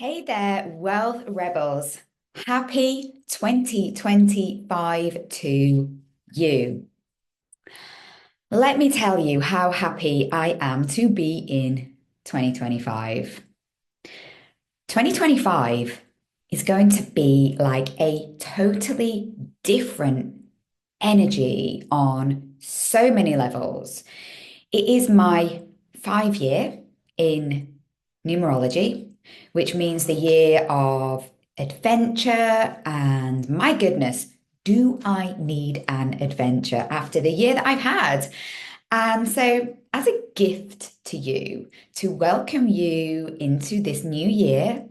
Hey there, Wealth Rebels. Happy 2025 to you. Let me tell you how happy I am to be in 2025. 2025 is going to be like a totally different energy on so many levels. It is my 5 year in numerology, which means the year of adventure. And my goodness, do I need an adventure after the year that I've had? And so, as a gift to you, to welcome you into this new year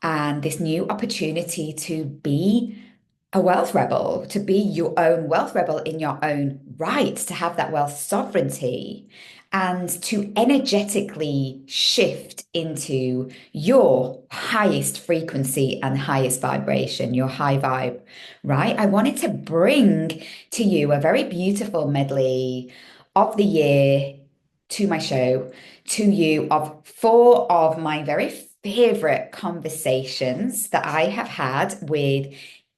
and this new opportunity to be a wealth rebel, to be your own wealth rebel in your own right, to have that wealth sovereignty, and to energetically shift into your highest frequency and highest vibration, your high vibe, right? I wanted to bring to you a very beautiful medley of the year to my show, to you, of four of my very favorite conversations that I have had with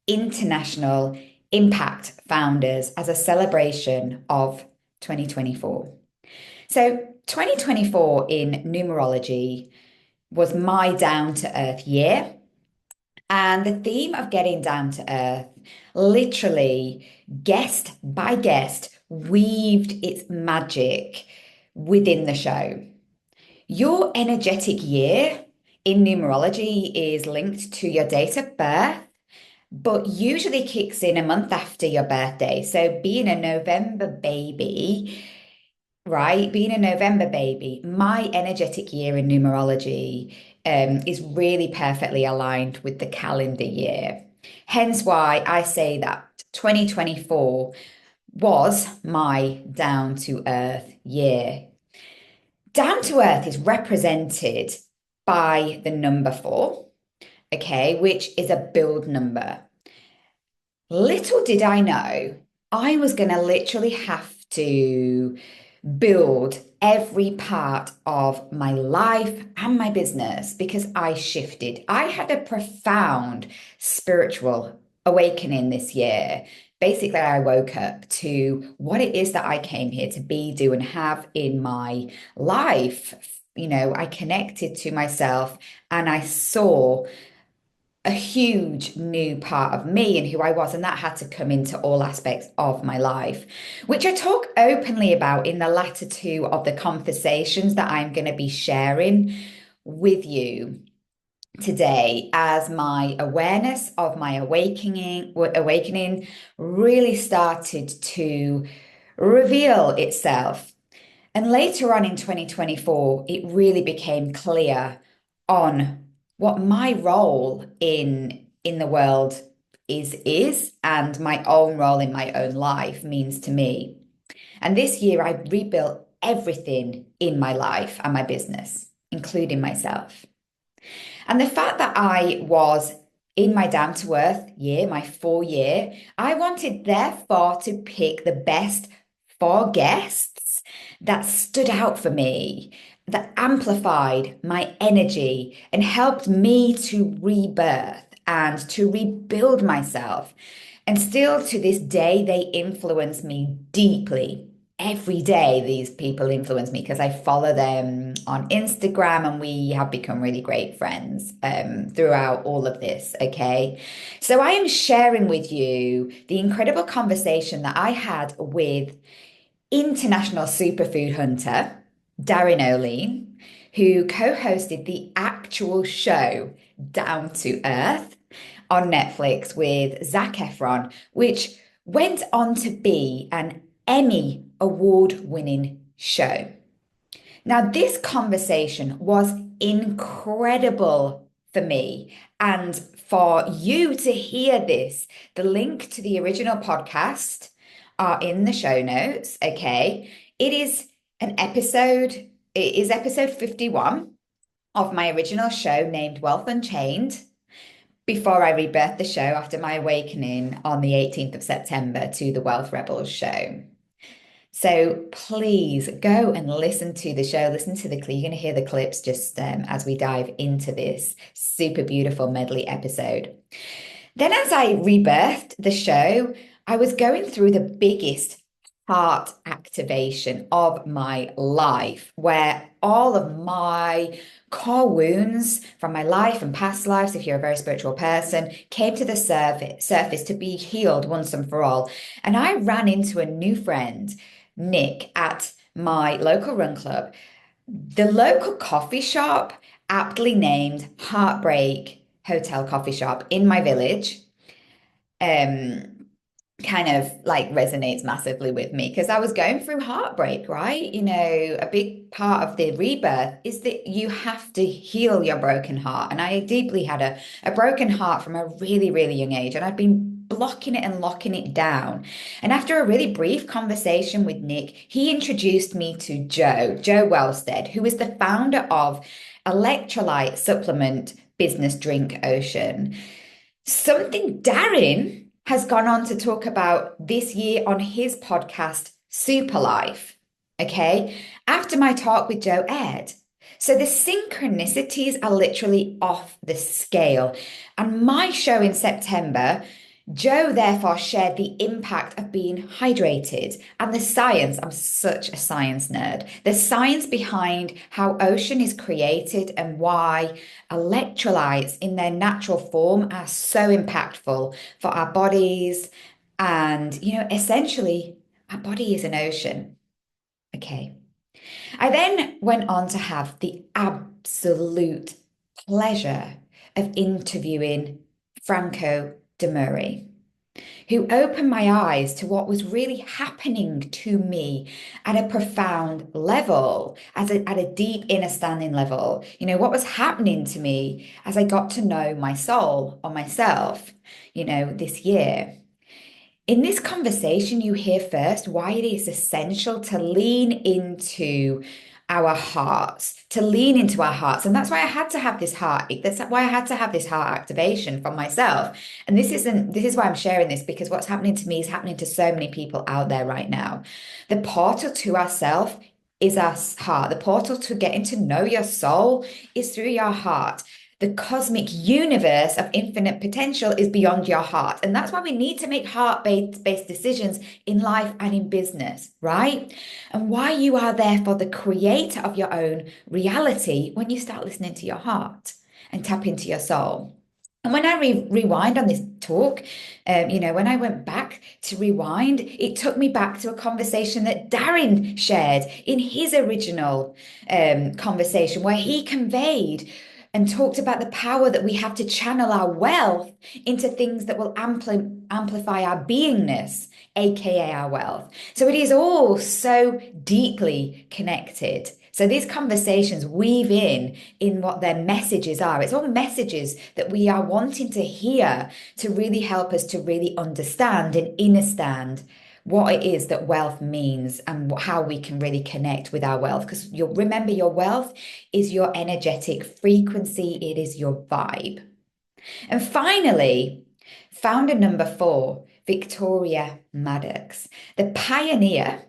international impact founders as a celebration of 2024. So, 2024 in numerology was my down to earth year. And the theme of getting down to earth literally, guest by guest, weaved its magic within the show. Your energetic year in numerology is linked to your date of birth, but usually kicks in a month after your birthday. So being a November baby, right? Being a November baby, my energetic year in numerology is really perfectly aligned with the calendar year. Hence why I say that 2024 was my down to earth year. Down to earth is represented by the number four, okay, which is a build number. Little did I know, I was going to literally have to build every part of my life and my business because I shifted. I had a profound spiritual awakening this year. Basically, I woke up to what it is that I came here to be, do, and have in my life. I connected to myself and I saw a huge new part of me and who I was, and that had to come into all aspects of my life, which I talk openly about in the latter two of the conversations that I'm going to be sharing with you today as my awareness of my awakening really started to reveal itself. And later on in 2024, it really became clear on what my role in the world is and my own role in my own life means to me. And this year I rebuilt everything in my life and my business, including myself. And the fact that I was in my down to earth year, my 4 year, I wanted therefore to pick the best four guests that stood out for me, that amplified my energy and helped me to rebirth and to rebuild myself. And still to this day, they influence me deeply. Every day, these people influence me because I follow them on Instagram and we have become really great friends throughout all of this. Okay. So I am sharing with you the incredible conversation that I had with international superfood hunter, Darren O'Lean, who co-hosted the actual show Down to Earth on Netflix with Zac Efron, which went on to be an Emmy award-winning show. Now, this conversation was incredible for me and for you to hear this. The link to the original podcast are in the show notes. Okay. It is episode 51 of my original show named Wealth Unchained before I rebirthed the show after my awakening on the 18th of September to the Wealth Rebels show. So please go and listen to the show, listen to the clip. You're going to hear the clips just as we dive into this super beautiful medley episode. Then, as I rebirthed the show, I was going through the biggest heart activation of my life, where all of my core wounds from my life and past lives, if you're a very spiritual person, came to the surface to be healed once and for all. And I ran into a new friend, Nick, at my local run club. The local coffee shop, aptly named Heartbreak Hotel Coffee Shop in my village, um, kind of like resonates massively with me because I was going through heartbreak, right? You know, a big part of the rebirth is that you have to heal your broken heart. And I deeply had a broken heart from a really, really young age, and I've been blocking it and locking it down. And after a really brief conversation with Nick, he introduced me to Joe Wellstead, who is the founder of electrolyte supplement business Drink Ocean. Something Darren has gone on to talk about this year on his podcast, Super Life. Okay. After my talk with Joe aired. So the synchronicities are literally off the scale. And my show in September, Joe therefore shared the impact of being hydrated and the science. I'm such a science nerd. The science behind how ocean is created and why electrolytes in their natural form are so impactful for our bodies. And, you know, essentially, our body is an ocean. Okay. I then went on to have the absolute pleasure of interviewing Franco Demuri, who opened my eyes to what was really happening to me at a profound level, at a deep inner standing level. You know, what was happening to me as I got to know my soul or myself, you know, this year. In this conversation, you hear first why it is essential to lean into our hearts, to lean into our hearts. And that's why I had to have this heart. That's why I had to have this heart activation from myself. And this is why I'm sharing this, because what's happening to me is happening to so many people out there right now. The portal to ourself is our heart. The portal to getting to know your soul is through your heart. The cosmic universe of infinite potential is beyond your heart. And that's why we need to make heart-based decisions in life and in business, right? And why you are therefore the creator of your own reality when you start listening to your heart and tap into your soul. And when I rewind on this talk, you know, when I went back to rewind, it took me back to a conversation that Darren shared in his original conversation, where he conveyed and talked about the power that we have to channel our wealth into things that will amplify our beingness, aka our wealth. So it is all so deeply connected. So these conversations weave in what their messages are. It's all messages that we are wanting to hear to really help us to really understand and understand what it is that wealth means and how we can really connect with our wealth. Because you'll remember, your wealth is your energetic frequency, it is your vibe. And finally, founder number 4, Victoria Maddox, the pioneer,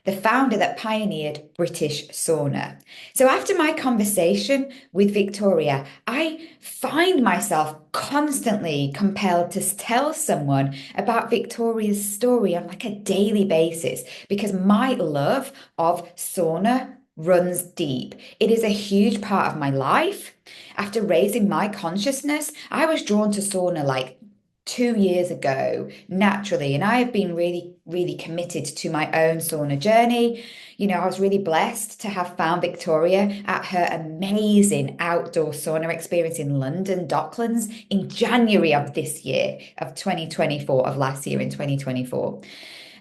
the founder that pioneered British sauna. So after my conversation with Victoria, I find myself constantly compelled to tell someone about Victoria's story on like a daily basis, because my love of sauna runs deep. It is a huge part of my life. After raising my consciousness, I was drawn to sauna like 2 years ago, naturally. And I have been really, really committed to my own sauna journey. You know, I was really blessed to have found Victoria at her amazing outdoor sauna experience in London, Docklands, in January of this year, of 2024, of last year in 2024.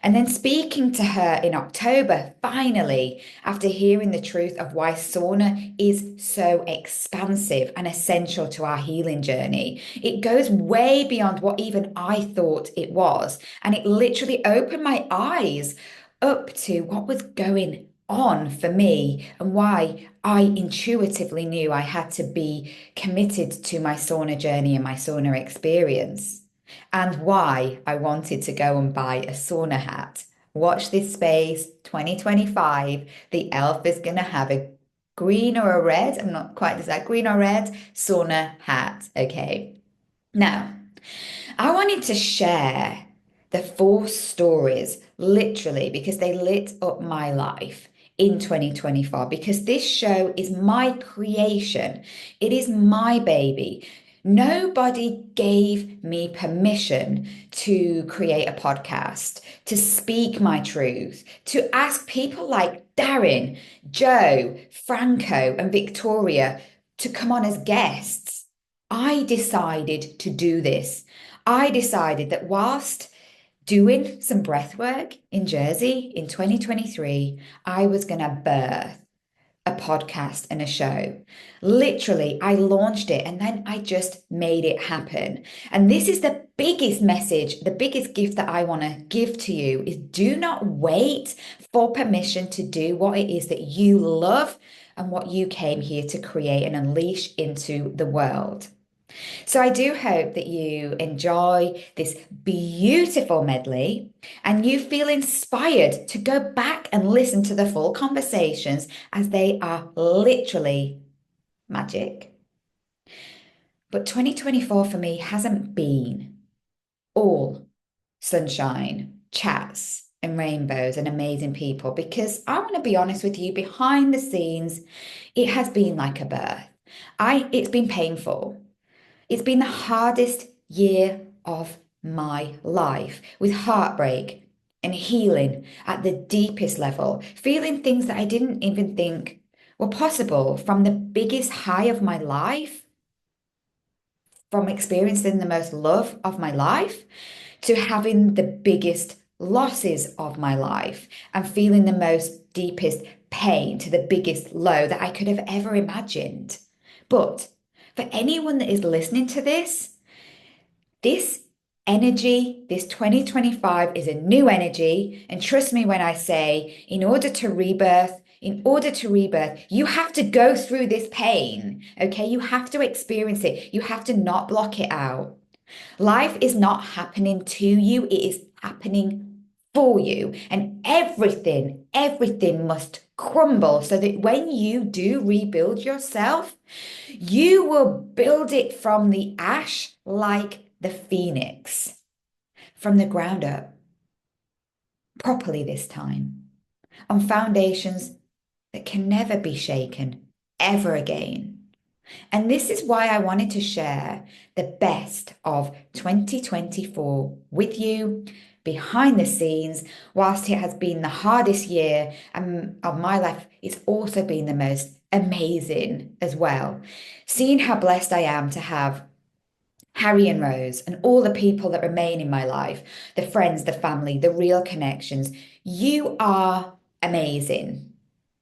And then speaking to her in October, finally, after hearing the truth of why sauna is so expansive and essential to our healing journey. It goes way beyond what even I thought it was. And it literally opened my eyes up to what was going on for me and why I intuitively knew I had to be committed to my sauna journey and my sauna experience, and why I wanted to go and buy a sauna hat. Watch this space, 2025. The elf is going to have a green or a red, I'm not quite decided, green or red sauna hat. Okay. Now, I wanted to share the 4 stories literally because they lit up my life in 2024 because this show is my creation. It is my baby. Nobody gave me permission to create a podcast, to speak my truth, to ask people like Darren, Joe, Franco, and Victoria to come on as guests. I decided to do this. I decided that whilst doing some breath work in Jersey in 2023, I was going to birth a podcast and a show. Literally, I launched it and then I just made it happen. And this is the biggest message, the biggest gift that I want to give to you is do not wait for permission to do what it is that you love and what you came here to create and unleash into the world. So I do hope that you enjoy this beautiful medley and you feel inspired to go back and listen to the full conversations as they are literally magic. But 2024 for me hasn't been all sunshine, chats, and rainbows and amazing people because I want to be honest with you, behind the scenes, it has been like a birth. It's been painful. It's been the hardest year of my life with heartbreak and healing at the deepest level, feeling things that I didn't even think were possible from the biggest high of my life, from experiencing the most love of my life to having the biggest losses of my life and feeling the most deepest pain to the biggest low that I could have ever imagined. But for anyone that is listening to this energy, this 2025 is a new energy. And trust me when I say, in order to rebirth, you have to go through this pain. Okay. You have to experience it. You have to not block it out. Life is not happening to you, it is happening for you. And everything must crumble so that when you do rebuild yourself, you will build it from the ash like the phoenix, from the ground up, properly this time, on foundations that can never be shaken ever again. And this is why I wanted to share the best of 2024 with you behind the scenes. Whilst it has been the hardest year of my life, it's also been the most amazing as well. Seeing how blessed I am to have Harry and Rose and all the people that remain in my life, the friends, the family, the real connections. You are amazing.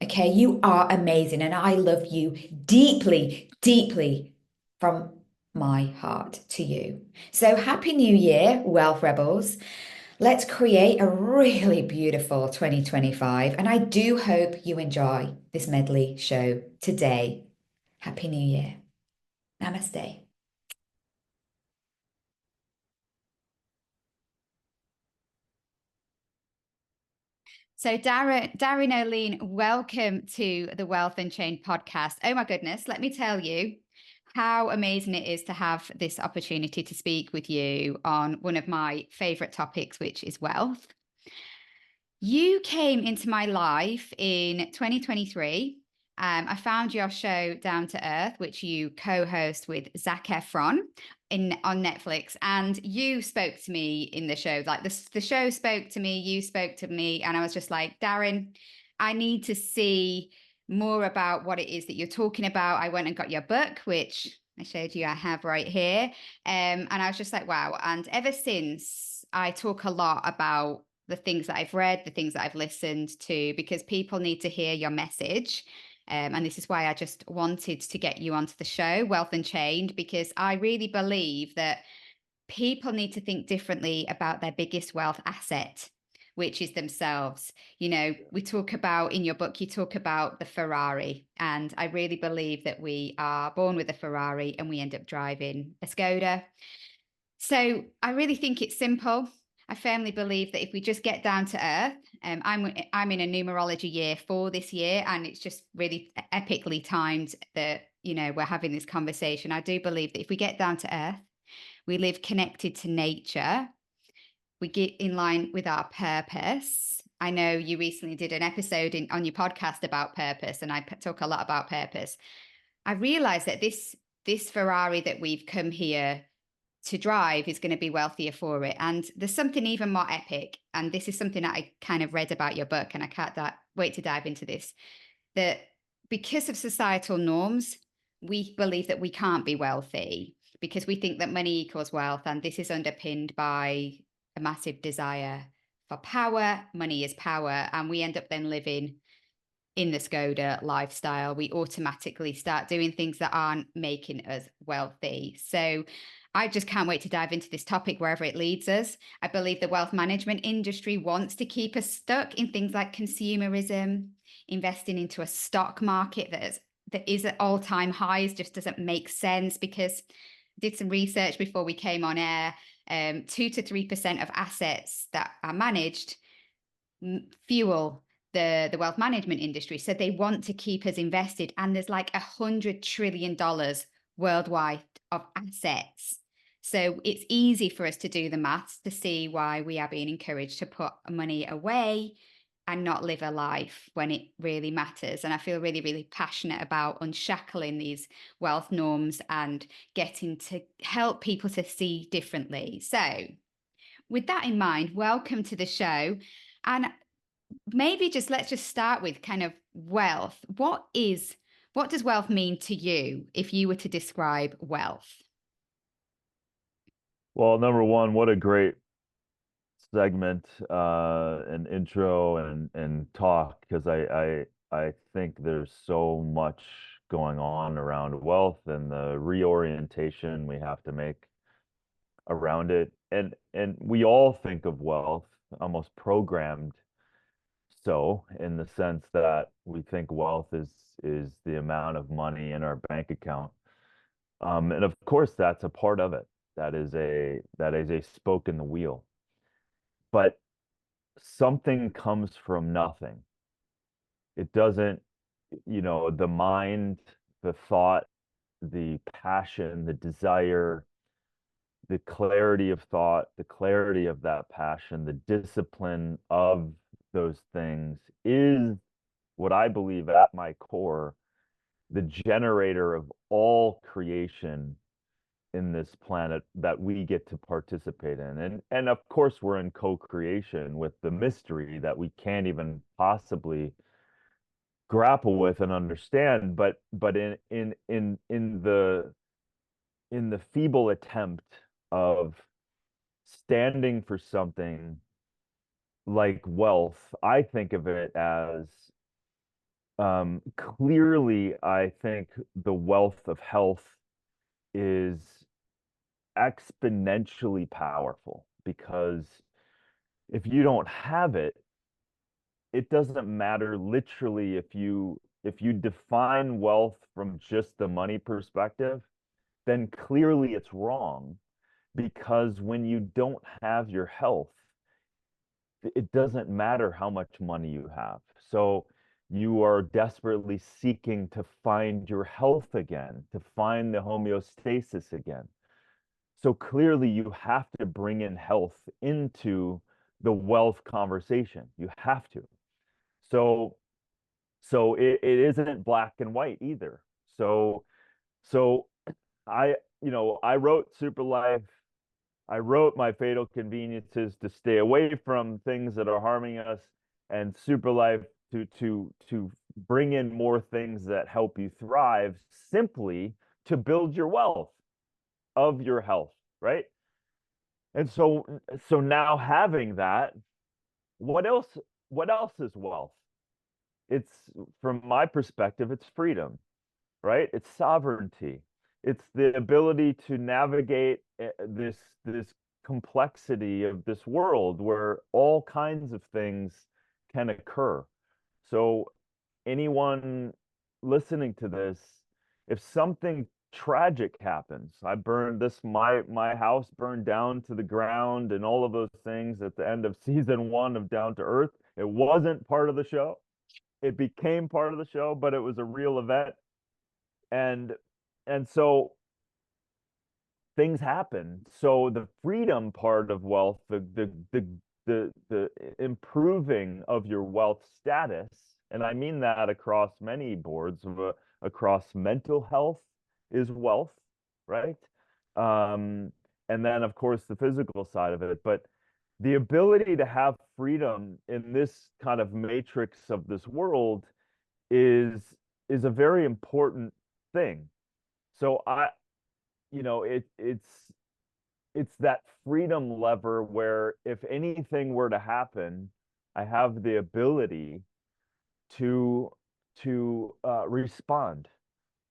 Okay, you are amazing. And I love you deeply, deeply from my heart to you. So happy New Year, Wealth Rebels. Let's create a really beautiful 2025. And I do hope you enjoy this medley show today. Happy New Year. Namaste. So, Darren O'Lean, welcome to the Wealth Unchained podcast. Oh my goodness, let me tell you how amazing it is to have this opportunity to speak with you on one of my favorite topics, which is wealth. You came into my life in 2023. I found your show Down to Earth, which you co-host with Zac Efron on Netflix, and you spoke to me in the show. Like the show spoke to me, you spoke to me, and I was just like, Darren, I need to see more about what it is that you're talking about. I went and got your book, which I showed you I have right here, and I was just like, wow. And ever since, I talk a lot about the things that I've read, the things that I've listened to, because people need to hear your message. And this is why I just wanted to get you onto the show, Wealth Unchained, because I really believe that people need to think differently about their biggest wealth asset, which is themselves. You know, we talk about in your book, you talk about the Ferrari. And I really believe that we are born with a Ferrari and we end up driving a Skoda. So I really think it's simple. I firmly believe that if we just get down to earth, I'm in a numerology year 4 this year, and it's just really epically timed that we're having this conversation. I do believe that if we get down to earth, we live connected to nature, we get in line with our purpose. I know you recently did an episode on your podcast about purpose, and I talk a lot about purpose. I realized that this Ferrari that we've come here to drive is going to be wealthier for it. And there's something even more epic. And this is something that I kind of read about your book, and I can't wait to dive into this. That because of societal norms, we believe that we can't be wealthy because we think that money equals wealth. And this is underpinned by a massive desire for power. Money is power. And we end up then living in the Skoda lifestyle. We automatically start doing things that aren't making us wealthy. So I just can't wait to dive into this topic wherever it leads us. I believe the wealth management industry wants to keep us stuck in things like consumerism, investing into a stock market that is at all-time highs just doesn't make sense, because I did some research before we came on air. 2 to 3% of assets that are managed fuel the wealth management industry. So they want to keep us invested. And there's like $100 trillion worldwide of assets. So it's easy for us to do the maths to see why we are being encouraged to put money away and not live a life when it really matters. And I feel really, really passionate about unshackling these wealth norms and getting to help people to see differently. So with that in mind, welcome to the show. And maybe let's just start with kind of wealth. What does wealth mean to you if you were to describe wealth? Well, number one, what a great segment and intro and talk, because I think there's so much going on around wealth and the reorientation we have to make around it. And we all think of wealth almost programmed, so in the sense that we think wealth is the amount of money in our bank account. And of course that's a part of it. That is a spoke in the wheel. But something comes from nothing. It doesn't, the mind, the thought, the passion, the desire, the clarity of thought, the clarity of that passion, the discipline of those things is what I believe at my core, the generator of all creation in this planet that we get to participate in. And of course we're in co-creation with the mystery that we can't even possibly grapple with and understand, but in the feeble attempt of standing for something like wealth, I think of it as clearly, I think the wealth of health is exponentially powerful, because if you don't have it, it doesn't matter literally if you define wealth from just the money perspective, then clearly it's wrong, because when you don't have your health, it doesn't matter how much money you have. So you are desperately seeking to find your health again, to find the homeostasis again. So clearly you have to bring in health into the wealth conversation. You have to. So it isn't black and white either. So I wrote Super Life. I wrote My Fatal Conveniences to stay away from things that are harming us, and Super Life to bring in more things that help you thrive, simply to build your wealth of your health, right? And so now having that, what else what else is wealth? It's, from my perspective, it's freedom, right? It's sovereignty. It's the ability to navigate this complexity of this world where all kinds of things can occur. So anyone listening to this, if something tragic happens. I burned this my house burned down to the ground and all of those things at the end of season 1 of Down to Earth. It wasn't part of the show. It became part of the show, but it was a real event. And so things happen. So the freedom part of wealth, the improving of your wealth status, and I mean that across many boards, across mental health is wealth, right? Um, and then of course the physical side of it, but the ability to have freedom in this kind of matrix of this world is a very important thing. So it's that freedom lever where if anything were to happen, I have the ability to respond,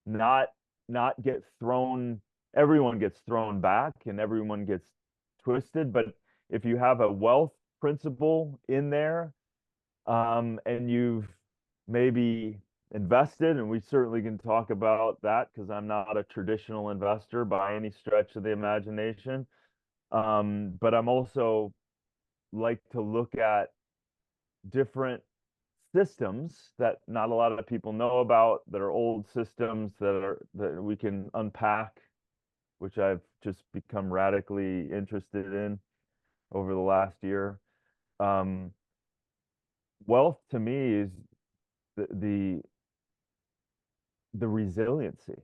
not get thrown. Everyone gets thrown back and everyone gets twisted, but if you have a wealth principle in there, and you've maybe invested, and we certainly can talk about that because I'm not a traditional investor by any stretch of the imagination. But I'm also like to look at different systems that not a lot of people know about, that are old systems that we can unpack, which I've just become radically interested in over the last year. Um, Wealth to me is the the, the resiliency.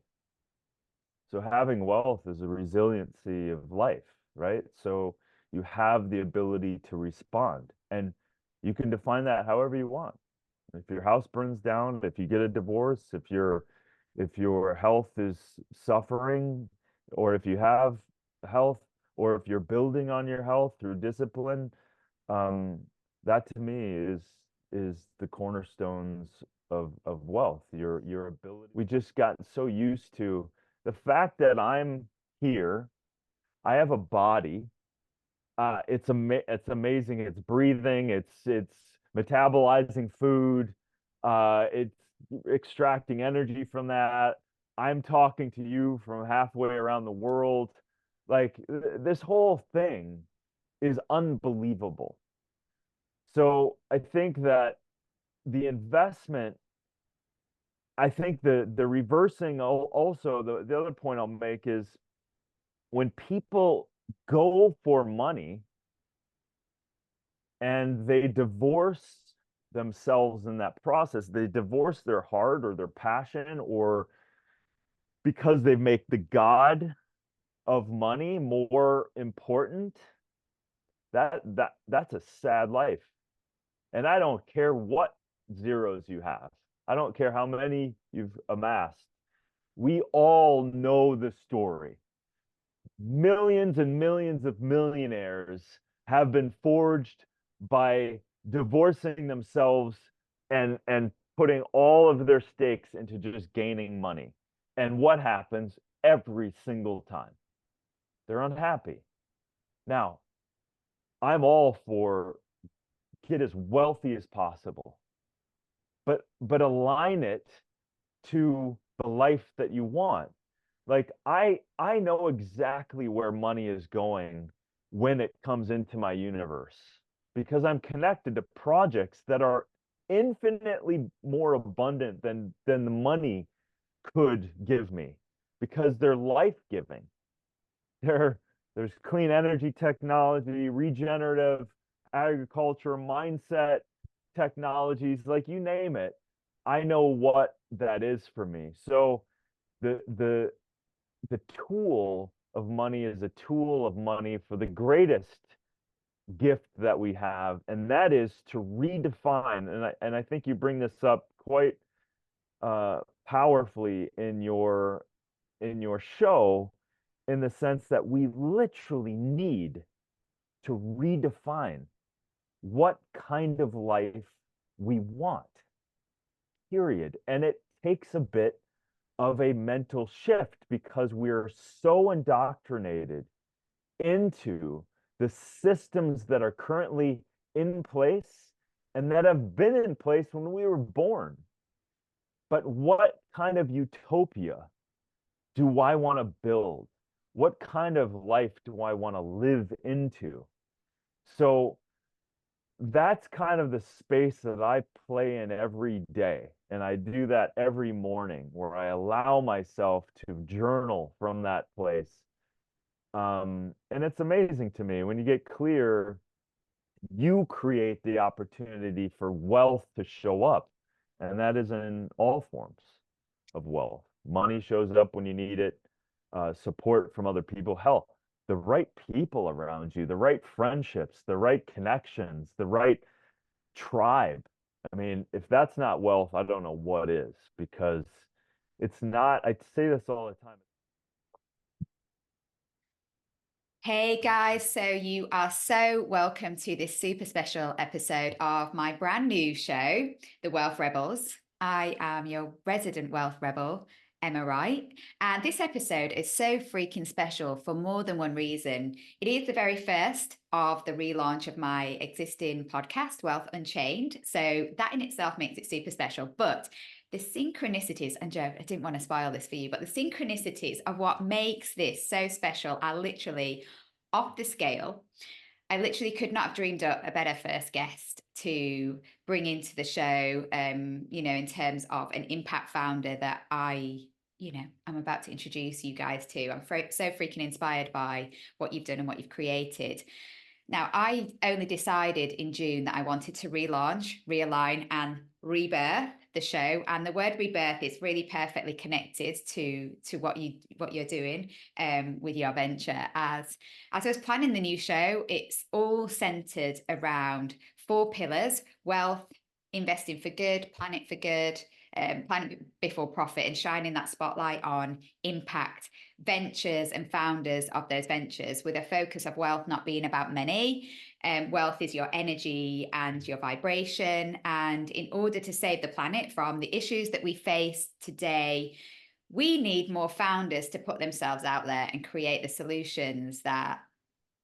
So having wealth is a resiliency of life, right? So you have the ability to respond, and you can define that however you want. If your house burns down, if you get a divorce, if your health is suffering, or if you have health, or if you're building on your health through discipline, um, that to me is the cornerstones of wealth. Your ability. We just got so used to the fact that I'm here. I have a body. It's amazing. It's breathing. It's metabolizing food. It's extracting energy from that. I'm talking to you from halfway around the world. Like this whole thing is unbelievable. So I think that the investment, I think the reversing also the other point I'll make is when people go for money and they divorce themselves in that process, they divorce their heart or their passion, or because they make the god of money more important, that's a sad life. And I don't care what zeros you have. I don't care how many you've amassed. We all know the story. Millions and millions of millionaires have been forged by divorcing themselves and putting all of their stakes into just gaining money. And what happens every single time? They're unhappy. Now, I'm all for get as wealthy as possible, but align it to the life that you want. Like I know exactly where money is going when it comes into my universe because I'm connected to projects that are infinitely more abundant than the money could give me because they're life-giving. There, there's clean energy technology, regenerative agriculture, mindset technologies, like you name it. I know what that is for me. So the the the tool of money is a tool of money for the greatest gift that we have, and that is to redefine. And I think you bring this up quite powerfully in your show, in the sense that we literally need to redefine what kind of life we want, period. And it takes a bit of a mental shift because we're so indoctrinated into the systems that are currently in place and that have been in place when we were born. But what kind of utopia do I want to build? What kind of life do I want to live into? So that's kind of the space that I play in every day. And I do that every morning where I allow myself to journal from that place. And it's amazing to me when you get clear, you create the opportunity for wealth to show up. And that is in all forms of wealth. Money shows up when you need it, support from other people, hell, the right people around you, the right friendships, the right connections, the right tribe. I mean, if that's not wealth, I don't know what is, because it's not, I say this all the time. Hey guys, so you are so welcome to this super special episode of my brand new show, The Wealth Rebels. I am your resident wealth rebel, Emma Wright, and this episode is so freaking special for more than one reason. It is the very first of the relaunch of my existing podcast, Wealth Unchained, so that in itself makes it super special. But the synchronicities, and Joe, I didn't want to spoil this for you, but the synchronicities of what makes this so special are literally off the scale. I literally could not have dreamed up a better first guest to bring into the show, in terms of an impact founder that I'm about to introduce you guys to. I'm so freaking inspired by what you've done and what you've created. Now, I only decided in June that I wanted to relaunch, realign, and rebirth the show. And the word rebirth is really perfectly connected to what you're doing with your venture. As I was planning the new show, it's all centered around four pillars: wealth, investing for good, planet for good, planet before profit, and shining that spotlight on impact ventures and founders of those ventures, with a focus of wealth not being about money. Wealth is your energy and your vibration. And in order to save the planet from the issues that we face today, we need more founders to put themselves out there and create the solutions that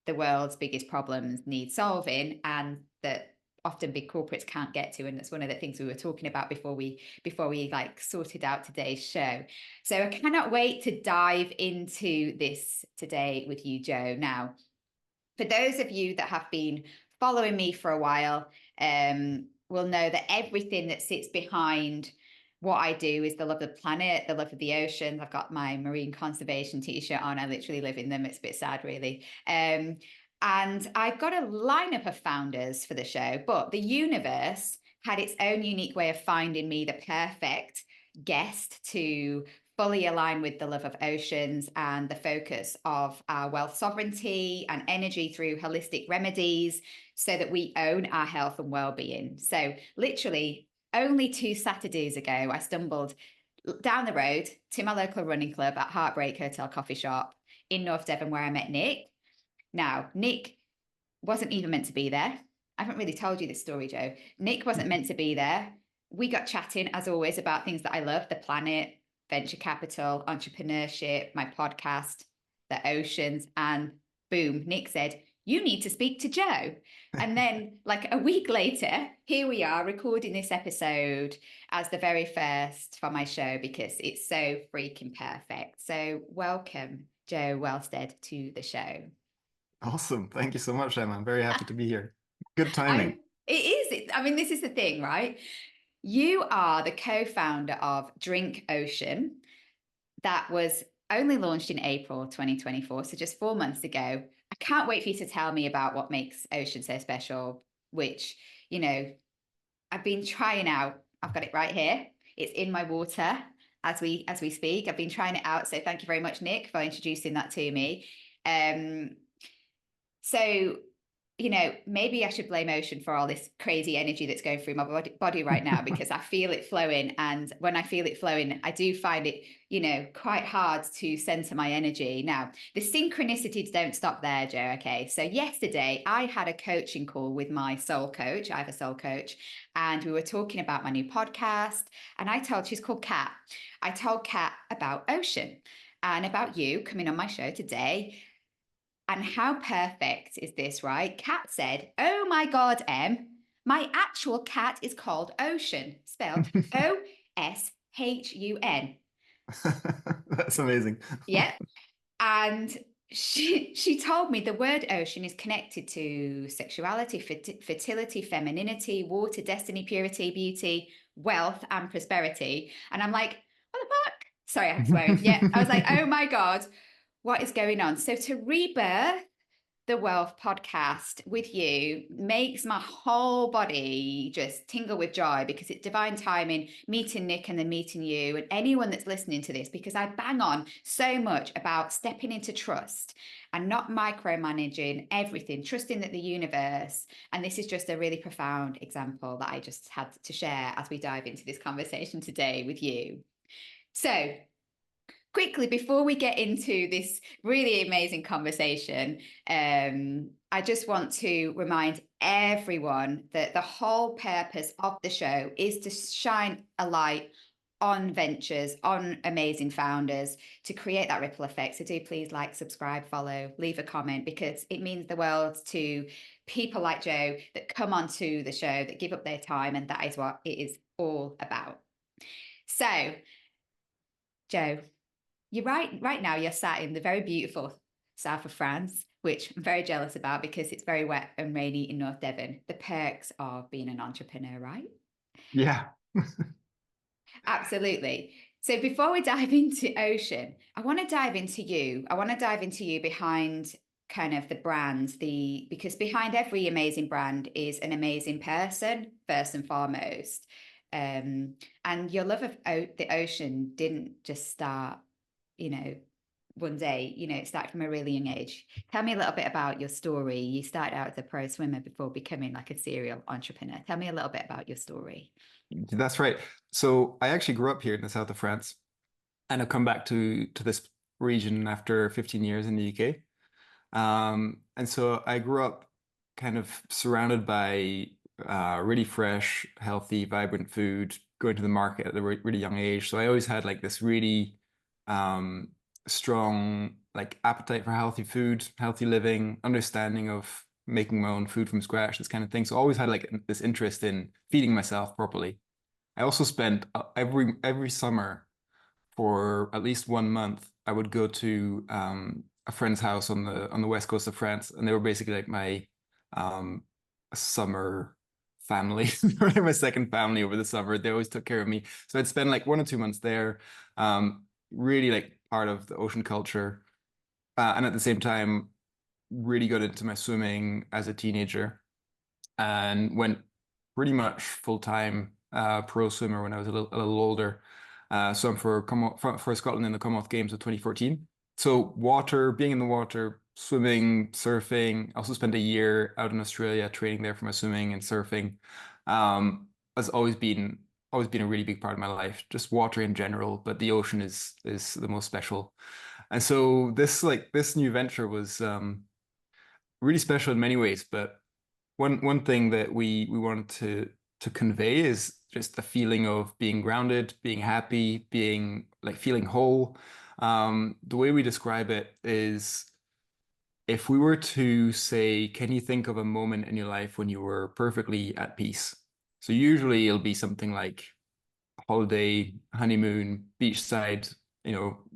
the world's biggest problems need solving, and that often big corporates can't get to. And that's one of the things we were talking about before we like sorted out today's show. So I cannot wait to dive into this today with you, Joe. Now, for those of you that have been following me for a while, will know that everything that sits behind what I do is the love of the planet, the love of the oceans. I've got my marine conservation t-shirt on. I literally live in them. It's a bit sad, really. And I've got a lineup of founders for the show, but the universe had its own unique way of finding me the perfect guest to fully align with the love of oceans and the focus of our wealth sovereignty and energy through holistic remedies, so that we own our health and well-being. So literally only 2 Saturdays ago, I stumbled down the road to my local running club at Heartbreak Hotel Coffee Shop in North Devon, where I met Nick. Now, Nick wasn't even meant to be there. I haven't really told you this story, Joe. Nick wasn't meant to be there. We got chatting, as always, about things that I love: the planet, venture capital, entrepreneurship, my podcast, the oceans. And boom, Nick said, "You need to speak to Joe." And then, like a week later, here we are recording this episode as the very first for my show, because it's so freaking perfect. So, welcome, Joe Wellstead, to the show. Awesome. Thank you so much, Emma. I'm very happy to be here. Good timing. It is. I mean, this is the thing, right? You are the co-founder of Drink Ocean, that was only launched in April 2024, so just 4 months ago. I can't wait for you to tell me about what makes Ocean so special, which, I've been trying out. I've got it right here. It's in my water as we speak. I've been trying it out. So thank you very much, Nick, for introducing that to me. So, maybe I should blame ocean for all this crazy energy that's going through my body right now, because I feel it flowing. And when I feel it flowing, I do find it, quite hard to center my energy. Now, the synchronicities don't stop there, Joe. Okay. So yesterday I had a coaching call with my soul coach. I have a soul coach, and we were talking about my new podcast. And she's called Kat. I told Kat about ocean and about you coming on my show today. And how perfect is this, right? Kat said, "Oh my God, Em, my actual cat is called Ocean, spelled Oshun." That's amazing. Yeah. And she told me the word ocean is connected to sexuality, fertility, femininity, water, destiny, purity, beauty, wealth, and prosperity. And I'm like, what the fuck? Sorry, I have to swear. Yeah. I was like, oh my God, what is going on? So to rebirth the Wealth podcast with you makes my whole body just tingle with joy, because it's divine timing, meeting Nick and then meeting you and anyone that's listening to this, because I bang on so much about stepping into trust and not micromanaging everything, trusting that the universe, and this is just a really profound example that I just had to share as we dive into this conversation today with you. So quickly, before we get into this really amazing conversation, I just want to remind everyone that the whole purpose of the show is to shine a light on ventures, on amazing founders, to create that ripple effect. So do please like, subscribe, follow, leave a comment, because it means the world to people like Joe that come onto the show, that give up their time, and that is what it is all about. So, Joe, you're right now you're sat in the very beautiful south of France, which I'm very jealous about because it's very wet and rainy in North Devon. The perks of being an entrepreneur, right? Yeah. Absolutely. So before we dive into Ocean, I want to dive into you. I want to dive into you behind kind of the brands, because behind every amazing brand is an amazing person, first and foremost. And your love of the ocean didn't just start, one day, it started from a really young age. Tell me a little bit about your story. You started out as a pro swimmer before becoming like a serial entrepreneur. Tell me a little bit about your story. That's right. So I actually grew up here in the south of France, and I've come back to this region after 15 years in the UK. And so I grew up kind of surrounded by really fresh, healthy, vibrant food, going to the market at a really young age. So I always had like this really um, strong like appetite for healthy food, healthy living, understanding of making my own food from scratch, this kind of thing. So I always had like this interest in feeding myself properly. I also spent every summer for at least 1 month, I would go to a friend's house on the west coast of France, and they were basically like my um, summer family. They were like my second family over the summer. They always took care of me, so I'd spend like 1 or 2 months there, really like part of the ocean culture, and at the same time, really got into my swimming as a teenager, and went pretty much full time pro swimmer when I was a little older. So I'm for Scotland in the Commonwealth Games of 2014. So water, being in the water, swimming, surfing. I also spent a year out in Australia training there for my swimming and surfing. Has always been a really big part of my life. Just water in general, but the ocean is the most special. And so this new venture was really special in many ways, but one thing that we wanted to convey is just the feeling of being grounded, being happy, being like feeling whole. The way we describe it is, if we were to say, can you think of a moment in your life when you were perfectly at peace? So usually it'll be something like holiday, honeymoon, beachside,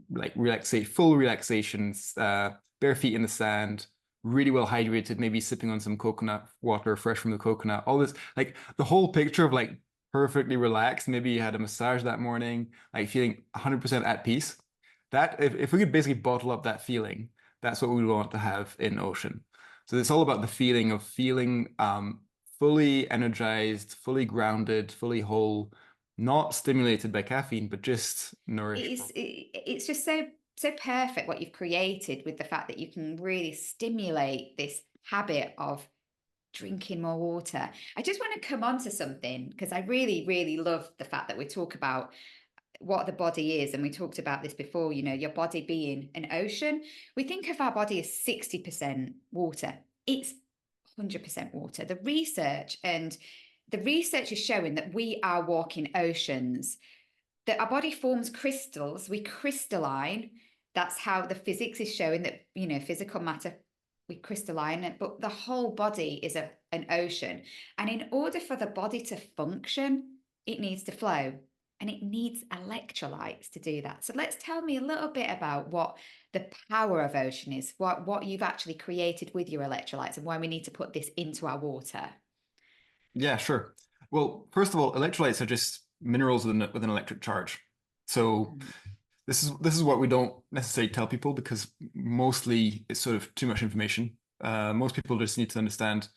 like full relaxations, bare feet in the sand, really well hydrated, maybe sipping on some coconut water fresh from the coconut. All this, like the whole picture of like perfectly relaxed. Maybe you had a massage that morning, like feeling 100% at peace. That if we could basically bottle up that feeling, that's what we want to have in ocean. So it's all about the feeling of feeling fully energized, fully grounded, fully whole, not stimulated by caffeine, but just nourished. It's just so perfect what you've created, with the fact that you can really stimulate this habit of drinking more water. I just want to come on to something, because I really, really love the fact that we talk about what the body is. And we talked about this before, your body being an ocean. We think of our body as 60% water. It's 100% water. The research is showing that we are walking oceans, that our body forms crystals. We crystalline. That's how the physics is showing that, physical matter, we crystalline it, but the whole body is an ocean. And in order for the body to function, it needs to flow. and it needs electrolytes to do that. So let's tell me a little bit about what the power of ocean is, what you've actually created with your electrolytes and why we need to put this into our water. Yeah, sure. Well, first of all, electrolytes are just minerals with an electric charge. So Mm. this is what we don't necessarily tell people because mostly it's sort of too much information. Most people just need to understand,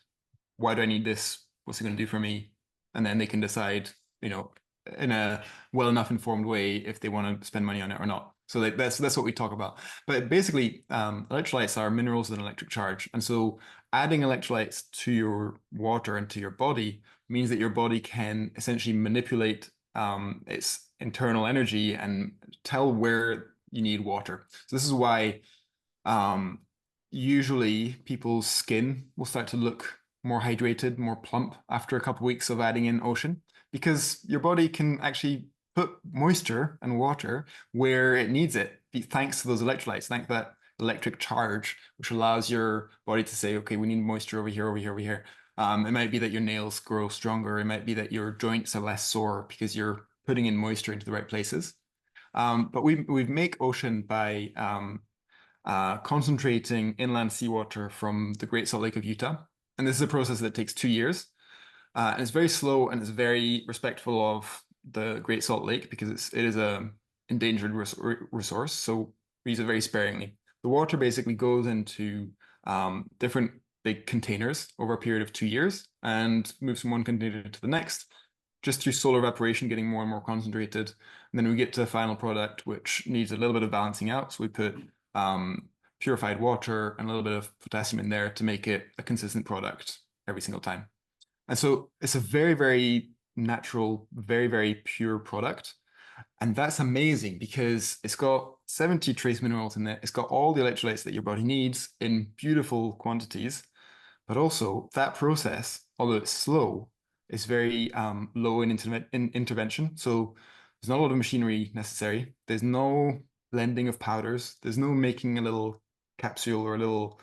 why do I need this? What's it going to do for me? And then they can decide, you know, in a well enough informed way if they want to spend money on it or not. So that's what we talk about. But basically, electrolytes are minerals with an electric charge, and so adding electrolytes to your water and to your body means that your body can essentially manipulate its internal energy and tell where you need water. So this is why um, usually people's skin will start to look more hydrated, more plump after a couple of weeks of adding in ocean, because your body can actually put moisture and water where it needs it, thanks to those electrolytes, thanks to that electric charge, which allows your body to say, okay, we need moisture over here, over here, over here. It might be that your nails grow stronger. It might be that your joints are less sore because you're putting in moisture into the right places. But we make ocean by concentrating inland seawater from the Great Salt Lake of Utah. And this is a process that takes 2 years. And it's very slow and it's very respectful of the Great Salt Lake because it is a endangered resource. So we use it very sparingly. The water basically goes into different big containers over a period of 2 years and moves from one container to the next, just through solar evaporation, getting more and more concentrated. And then we get to the final product, which needs a little bit of balancing out. So we put purified water and a little bit of potassium in there to make it a consistent product every single time. And so it's a very, very natural, very, very pure product. And that's amazing because it's got 70 trace minerals in there. It's got all the electrolytes that your body needs in beautiful quantities. But also that process, although it's slow, is very low in intervention. So there's not a lot of machinery necessary. There's no blending of powders. There's no making a little capsule or a little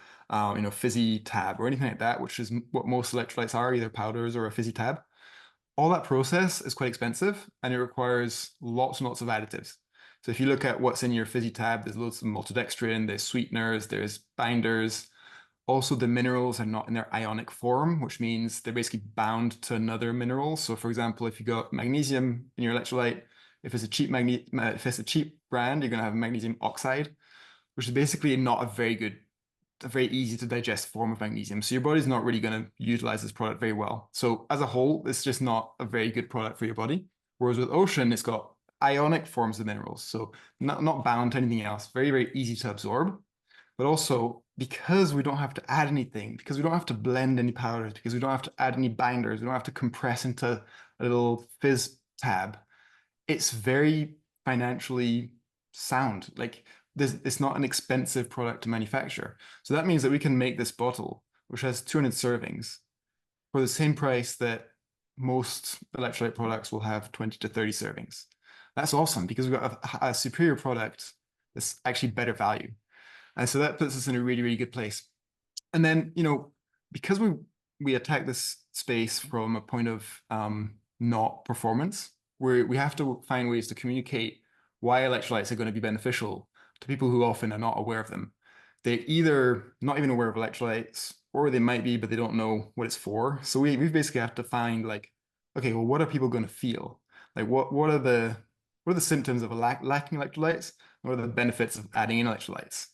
fizzy tab or anything like that, which is what most electrolytes are, either powders or a fizzy tab. All that process is quite expensive and it requires lots and lots of additives. So if you look at what's in your fizzy tab, there's loads of maltodextrin, there's sweeteners, there's binders. Also, the minerals are not in their ionic form, which means they're basically bound to another mineral. So for example, if you got magnesium in your electrolyte, if it's a cheap brand, you're going to have magnesium oxide, which is basically not a very easy to digest form of magnesium. So your body's not really going to utilize this product very well. So as a whole, it's just not a very good product for your body. Whereas with ocean, it's got ionic forms of minerals. So not bound to anything else, very, very easy to absorb. But also because we don't have to add anything, because we don't have to blend any powders, because we don't have to add any binders, we don't have to compress into a little fizz tab, it's very financially sound. Like it's not an expensive product to manufacture. So that means that we can make this bottle, which has 200 servings, for the same price that most electrolyte products will have 20 to 30 servings. That's awesome because we've got a superior product that's actually better value. And so that puts us in a really, really good place. And then, because we attack this space from a point of not performance, where we have to find ways to communicate why electrolytes are going to be beneficial to people who often are not aware of them. They're either not even aware of electrolytes, or they might be, but they don't know what it's for. So we basically have to find like, okay, well, what are people going to feel? Like what are the symptoms of lacking electrolytes? What are the benefits of adding in electrolytes?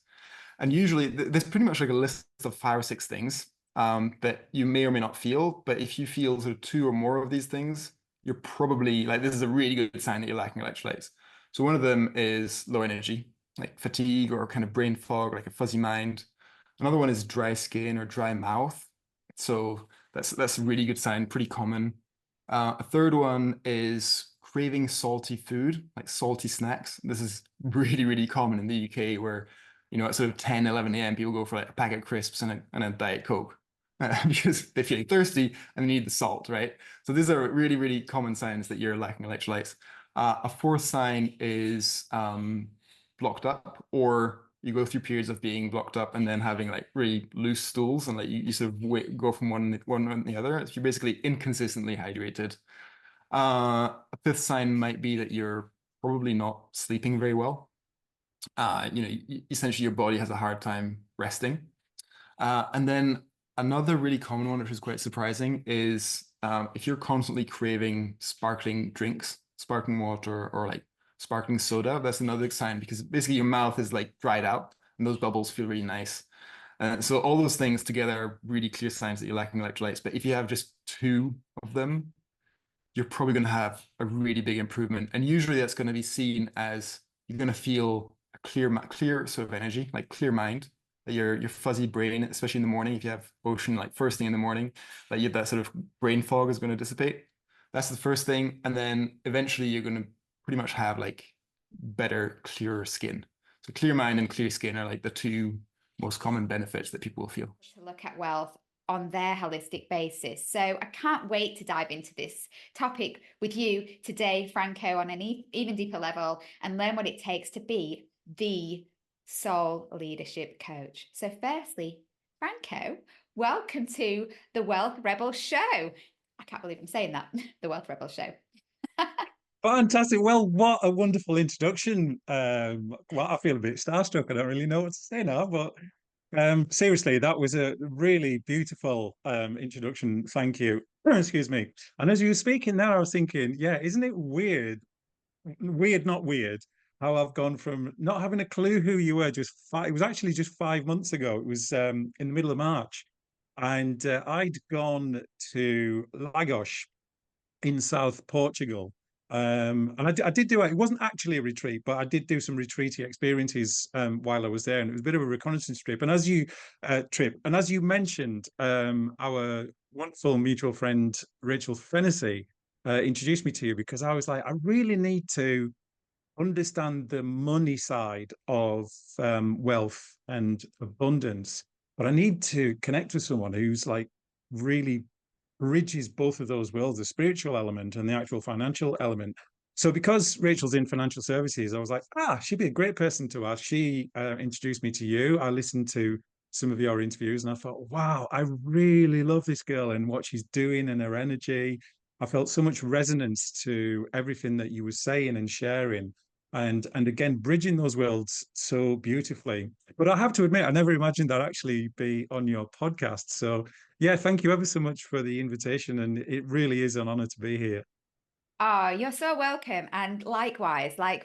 And usually there's pretty much like a list of 5 or 6 things that you may or may not feel. But if you feel sort of 2 or more of these things, you're probably like, this is a really good sign that you're lacking electrolytes. So one of them is low energy, like fatigue or kind of brain fog, like a fuzzy mind. Another one is dry skin or dry mouth. So that's a really good sign, pretty common. A third one is craving salty food, like salty snacks. This is really, really common in the UK where at sort of 10, 11 a.m., people go for like a packet of crisps and a Diet Coke because they're feeling thirsty and they need the salt, right? So these are really, really common signs that you're lacking electrolytes. A fourth sign is blocked up, or you go through periods of being blocked up and then having like really loose stools and like you sort of go from one to the other. You're basically inconsistently hydrated. A fifth sign might be that you're probably not sleeping very well. Essentially your body has a hard time resting. And then another really common one, which is quite surprising, is if you're constantly craving sparkling drinks, sparkling water, or like sparkling soda, that's another sign because basically your mouth is like dried out and those bubbles feel really nice. So all those things together are really clear signs that you're lacking electrolytes. But if you have just two of them, you're probably going to have a really big improvement. And usually that's going to be seen as you're going to feel a clear sort of energy, like clear mind. Your fuzzy brain, especially in the morning, if you have ocean like first thing in the morning, that sort of brain fog is going to dissipate. That's the first thing, and then eventually you're going to pretty much have like better, clearer skin. So clear mind and clear skin are like the two most common benefits that people will feel. To look at wealth on their holistic basis. So I can't wait to dive into this topic with you today, Franco, on an even deeper level and learn what it takes to be the soul leadership coach. So firstly, Franco, welcome to the Wealth Rebel Show. I can't believe I'm saying that, the Wealth Rebel Show. Fantastic. Well, what a wonderful introduction. Well, I feel a bit starstruck. I don't really know what to say now, but seriously, that was a really beautiful introduction. Thank you. Excuse me. And as you were speaking there, I was thinking, yeah, isn't it weird? Weird, not weird, how I've gone from not having a clue who you were it was actually just 5 months ago. It was in the middle of March. And I'd gone to Lagos in South Portugal. And I did do it. It wasn't actually a retreat, but I did do some retreaty experiences while I was there, and it was a bit of a reconnaissance trip. And as you mentioned, our wonderful mutual friend Rachel Fennessy introduced me to you because I was like, I really need to understand the money side of wealth and abundance, but I need to connect with someone who's like really bridges both of those worlds, the spiritual element and the actual financial element. So because Rachel's in financial services, I was like, she'd be a great person to ask. She introduced me to you. I listened to some of your interviews and I thought, wow, I really love this girl and what she's doing and her energy. I felt so much resonance to everything that you were saying and sharing. And again, bridging those worlds so beautifully. But I have to admit, I never imagined I'd actually be on your podcast. So yeah, thank you ever so much for the invitation, and it really is an honor to be here. Oh, you're so welcome. And likewise, like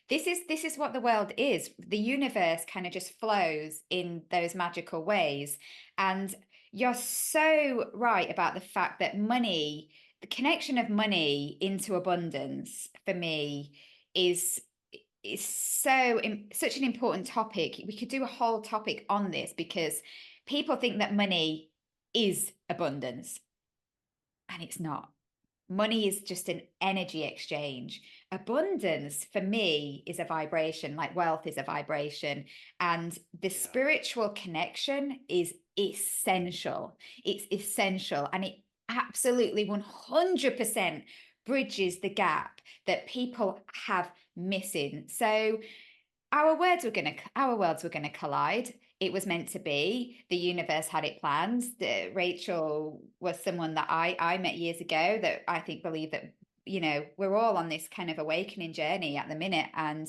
this is what the world is. The universe kind of just flows in those magical ways. And you're so right about the fact that money, the connection of money into abundance for me is such an important topic. We could do a whole topic on this because people think that money is abundance, and it's not. Money is just an energy exchange. Abundance for me is a vibration, like wealth is a vibration. And the spiritual connection is essential. It's essential. And it absolutely 100% bridges the gap that people have missing. So our worlds were going to collide. It was meant to be. The universe had it planned. Rachel was someone that I met years ago that I think believe that, we're all on this kind of awakening journey at the minute, and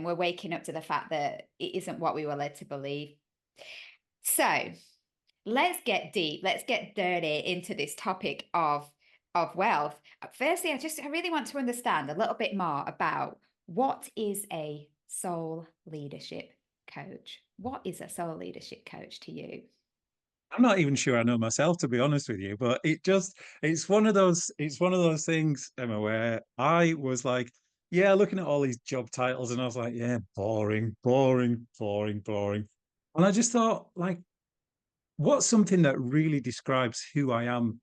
we're waking up to the fact that it isn't what we were led to believe. So let's get deep. Let's get dirty into this topic of wealth. Firstly, I really want to understand a little bit more about what is a soul leadership coach. What is a soul leadership coach to you? I'm not even sure I know myself, to be honest with you, but it's one of those things, Emma, where I was like, yeah, looking at all these job titles, and I was like, yeah, boring, boring, boring, boring. And I just thought, like, what's something that really describes who I am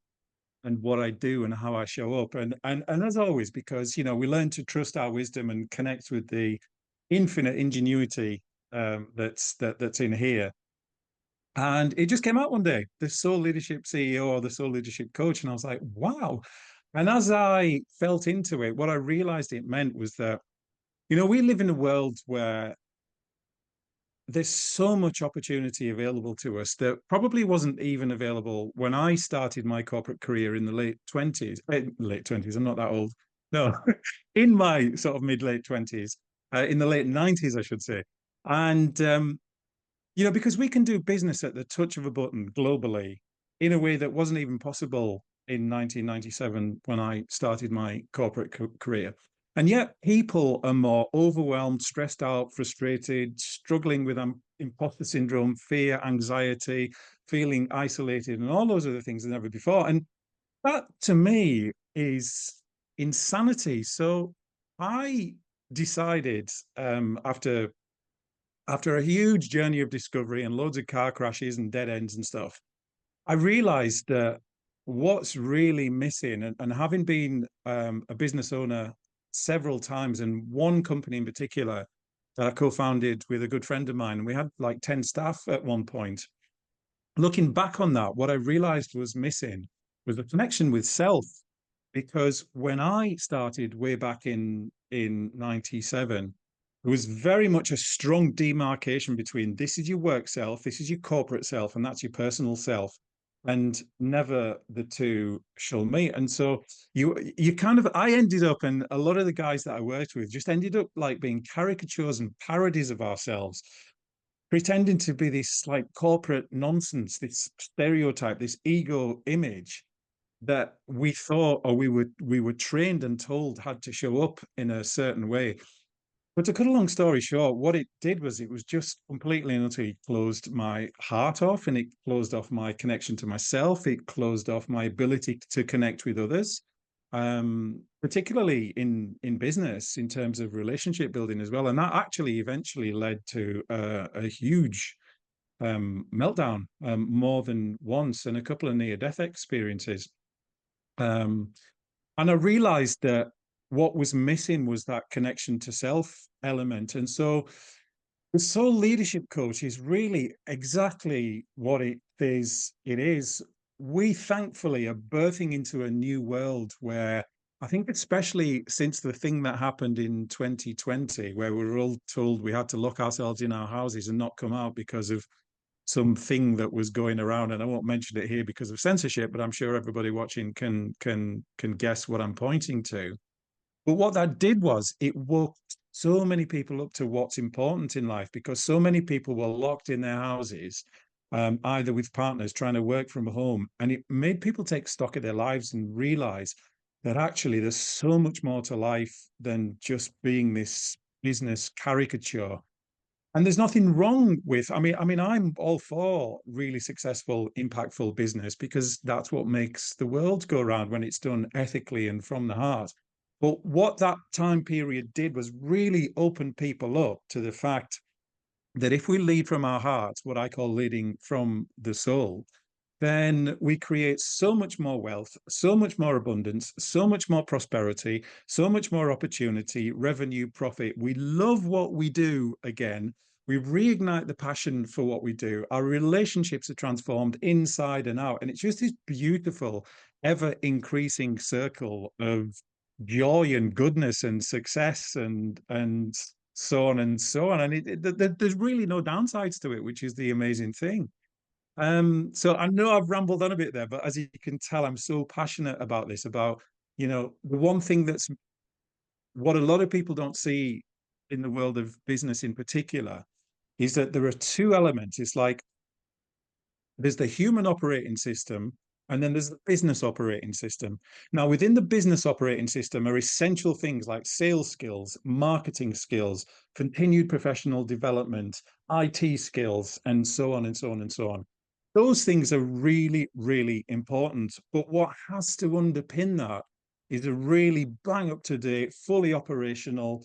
and what I do and how I show up? And as always, because we learn to trust our wisdom and connect with the infinite ingenuity that's in here. And it just came out one day, the Soul Leadership CEO or the Soul Leadership Coach. And I was like, wow. And as I felt into it, what I realized it meant was that, we live in a world where there's so much opportunity available to us that probably wasn't even available when I started my corporate career in the late 20s. Late 20s, I'm not that old. No, in my sort of mid late 20s, in the late 90s, I should say. And, because we can do business at the touch of a button globally in a way that wasn't even possible in 1997 when I started my corporate career. And yet people are more overwhelmed, stressed out, frustrated, struggling with imposter syndrome, fear, anxiety, feeling isolated, and all those other things than ever before. And that to me is insanity. So I decided after a huge journey of discovery and loads of car crashes and dead ends and stuff, I realized that what's really missing, and having been a business owner several times, and one company in particular that I co-founded with a good friend of mine, and we had like 10 staff at one point. Looking back on that, what I realized was missing was the connection with self. Because when I started way back in 97, there was very much a strong demarcation between this is your work self, this is your corporate self, and that's your personal self. And never the two shall meet. And so you kind of I ended up, and a lot of the guys that I worked with just ended up like being caricatures and parodies of ourselves, pretending to be this like corporate nonsense, this stereotype, this ego image that we thought, or we were trained and told had to show up in a certain way. But to cut a long story short, what it did was it was just completely and utterly closed my heart off, and it closed off my connection to myself. It closed off my ability to connect with others, particularly in business, in terms of relationship building as well. And that actually eventually led to a huge meltdown, more than once, and a couple of near-death experiences. And I realized that what was missing was that connection to self element. And so the soul leadership coach is really exactly what it is. It is. We thankfully are birthing into a new world where I think, especially since the thing that happened in 2020, where we were all told we had to lock ourselves in our houses and not come out because of something that was going around, and I won't mention it here because of censorship, but I'm sure everybody watching can guess what I'm pointing to. But what that did was it woke so many people up to what's important in life, because so many people were locked in their houses, either with partners trying to work from home, and it made people take stock of their lives and realize that actually there's so much more to life than just being this business caricature. And there's nothing wrong with, I'm all for really successful, impactful business, because that's what makes the world go round when it's done ethically and from the heart. But what that time period did was really open people up to the fact that if we lead from our hearts, what I call leading from the soul, then we create so much more wealth, so much more abundance, so much more prosperity, so much more opportunity, revenue, profit. We love what we do again. We reignite the passion for what we do. Our relationships are transformed inside and out. And it's just this beautiful, ever increasing circle of joy and goodness and success and so on and so on. And there's really no downsides to it, which is the amazing thing. So I know I've rambled on a bit there, but as you can tell, I'm so passionate about this, about, the one thing that's what a lot of people don't see in the world of business in particular is that there are two elements. It's like there's the human operating system, and then there's the business operating system. Now, within the business operating system are essential things like sales skills, marketing skills, continued professional development, IT skills, and so on and so on and so on. Those things are really, really important. But what has to underpin that is a really bang up to date, fully operational,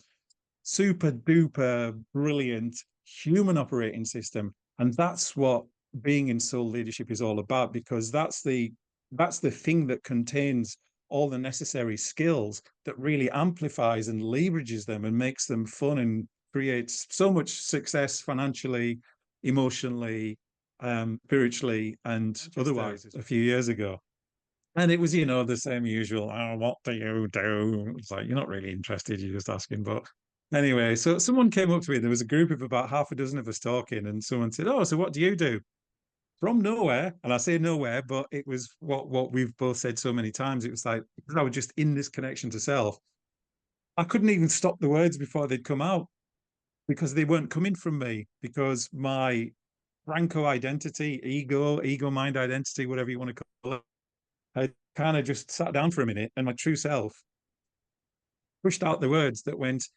super duper brilliant human operating system. And that's what being in soul leadership is all about, because that's the thing that contains all the necessary skills that really amplifies and leverages them and makes them fun and creates so much success financially, emotionally, spiritually, and otherwise a few years ago. And it was, the same usual, oh, what do you do? It's like, you're not really interested, you're just asking. But Anyway, so someone came up to me. There was a group of about half a dozen of us talking, and someone said, "Oh, so what do you do?" From nowhere, and I say nowhere, but it was what we've both said so many times. It was like, because I was just in this connection to self, I couldn't even stop the words before they'd come out because they weren't coming from me. Because my Franco identity, ego mind identity, whatever you want to call it, I kind of just sat down for a minute, and my true self pushed out the words that went,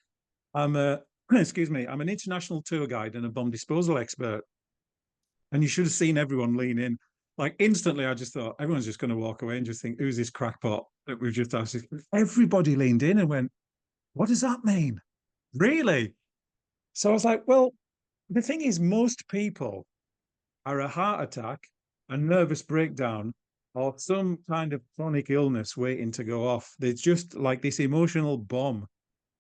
"I'm a excuse me, I'm an international tour guide and a bomb disposal expert." And you should have seen everyone lean in. Like instantly, I just thought everyone's just going to walk away and just think, "Who's this crackpot that we've just asked?" Everybody leaned in and went, "What does that mean? Really?" So I was like, "Well, the thing is, most people are a heart attack, a nervous breakdown, or some kind of chronic illness waiting to go off. There's just like this emotional bomb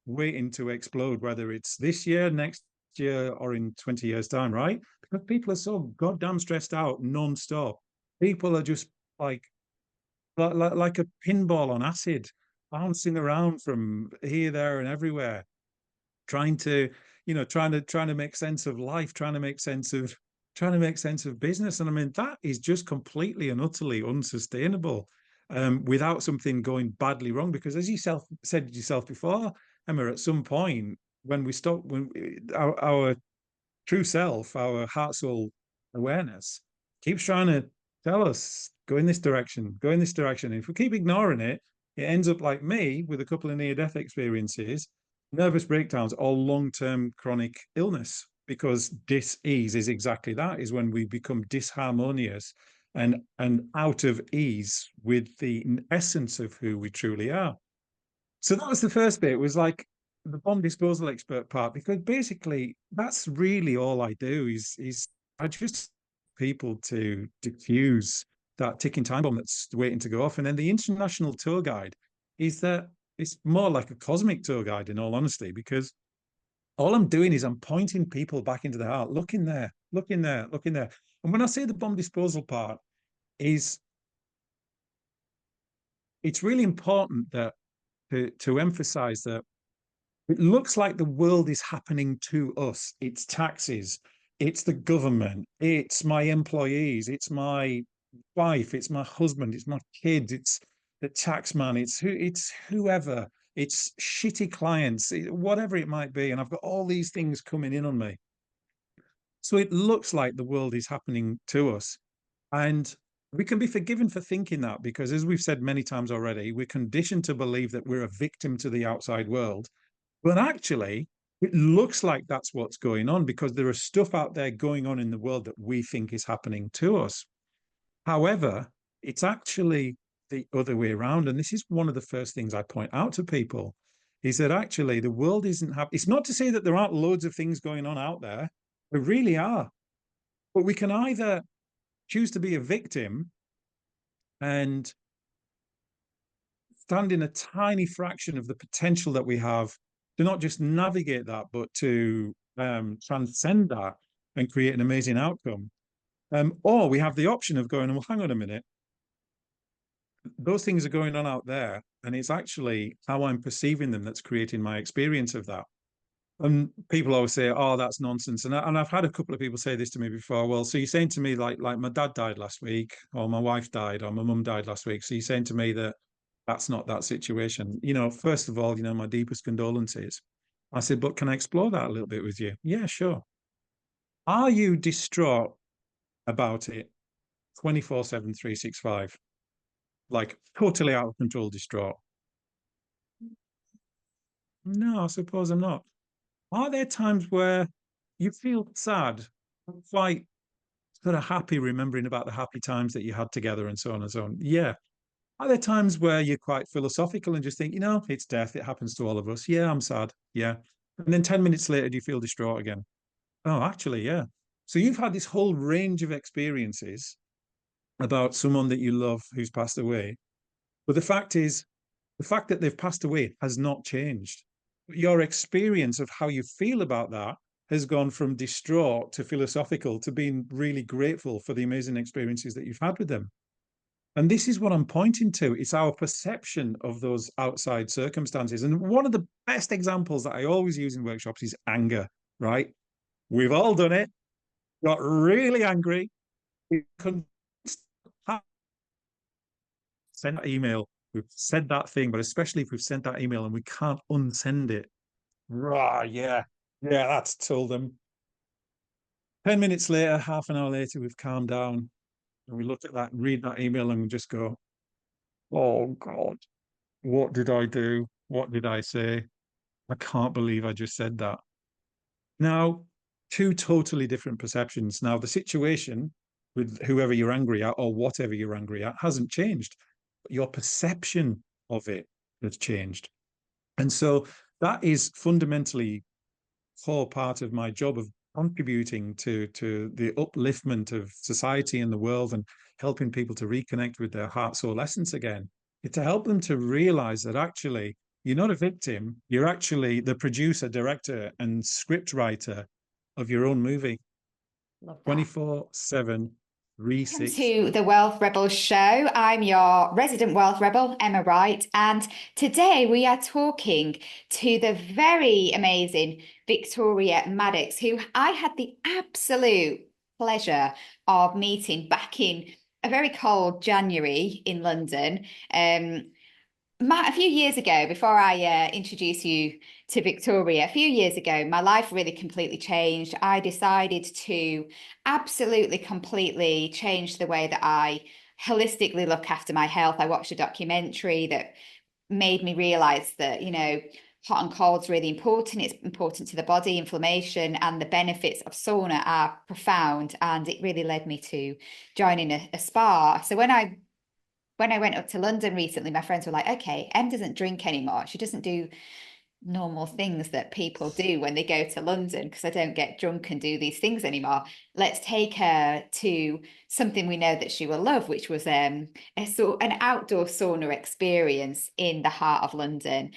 waiting to explode, whether it's this year, next year, or in 20 years' time, right? Because people are so goddamn stressed out non-stop. People are just like like a pinball on acid, bouncing around from here, there, and everywhere, trying to, trying to make sense of life, trying to make sense of business. And I mean, that is just completely and utterly unsustainable without something going badly wrong. Because as you said yourself before, Emma, at some point when we stop, when our true self, our heart soul awareness keeps trying to tell us, go in this direction, go in this direction. And if we keep ignoring it, it ends up like me with a couple of near-death experiences, nervous breakdowns, or long-term chronic illness. Because dis-ease is exactly that, is when we become disharmonious and out of ease with the essence of who we truly are. So that was the first bit. It was like the bomb disposal expert part, because basically that's really all I do is I just people to diffuse that ticking time bomb that's waiting to go off. And then the international tour guide is that it's more like a cosmic tour guide, in all honesty, because all I'm doing is I'm pointing people back into the heart. Look in there, look in there, look in there. And when I say the bomb disposal part, is it's really important that to emphasize that it looks like the world is happening to us. It's taxes, it's the government, it's my employees, it's my wife, it's my husband, it's my kids, it's the tax man, it's whoever, it's shitty clients, whatever it might be. And I've got all these things coming in on me. So it looks like the world is happening to us. And we can be forgiven for thinking that, because as we've said many times already, we're conditioned to believe that we're a victim to the outside world. But actually, it looks like that's what's going on, because there is stuff out there going on in the world that we think is happening to us. However, it's actually the other way around. And this is one of the first things I point out to people, is that actually the world isn't happening. It's not to say that there aren't loads of things going on out there. There really are. But we can either choose to be a victim and stand in a tiny fraction of the potential that we have to not just navigate that, but to transcend that and create an amazing outcome. Or we have the option of going, well, hang on a minute, those things are going on out there, and it's actually how I'm perceiving them that's creating my experience of that. And people always say, "Oh, that's nonsense." And I've had a couple of people say this to me before. Well, so you're saying to me like my dad died last week, or my wife died, or my mum died last week. So you're saying to me that that's not that situation. First of all, my deepest condolences. I said, but can I explore that a little bit with you? Yeah, sure. Are you distraught about it 24/7, 365? Like totally out of control, distraught? No, I suppose I'm not. Are there times where you feel sad, quite sort of happy, remembering about the happy times that you had together and so on and so on? Yeah. Are there times where you're quite philosophical and just think, it's death, it happens to all of us? Yeah, I'm sad. Yeah. And then 10 minutes later, do you feel distraught again? Oh, actually, yeah. So you've had this whole range of experiences about someone that you love who's passed away. But the fact is, the fact that they've passed away has not changed. Your experience of how you feel about that has gone from distraught to philosophical to being really grateful for the amazing experiences that you've had with them. And this is what I'm pointing to. It's our perception of those outside circumstances. And one of the best examples that I always use in workshops is anger, right? We've all done it, got really angry. We couldn't send that email. We've said that thing, but especially if we've sent that email and we can't unsend it. Rah, yeah, that's told them. 10 minutes later, half an hour later, we've calmed down and we look at that and read that email and we just go, oh God, what did I do? What did I say? I can't believe I just said that. Now, two totally different perceptions. Now, the situation with whoever you're angry at or whatever you're angry at hasn't changed, but your perception of it has changed. And so that is fundamentally core part of my job of contributing to the upliftment of society and the world and helping people to reconnect with their heart soul essence again. It's to help them to realize that actually you're not a victim, you're actually the producer, director, and script writer of your own movie. Love that. 24/7, Welcome 360. to the Wealth Rebels show. I'm your resident wealth rebel, Emma Wright, and today we are talking to the very amazing Victoria Maddox, who I had the absolute pleasure of meeting back in a very cold January in London. A few years ago, before I introduce you to Victoria, a few years ago, my life really completely changed. I decided to absolutely, completely change the way that I holistically look after my health. I watched a documentary that made me realize that, hot and cold's really important. It's important to the body, inflammation, and the benefits of sauna are profound. And it really led me to joining a spa. So when I went up to London recently, my friends were like, okay, Em doesn't drink anymore. She doesn't do normal things that people do when they go to London because I don't get drunk and do these things anymore. Let's take her to something we know that she will love, which was an outdoor sauna experience in the heart of London.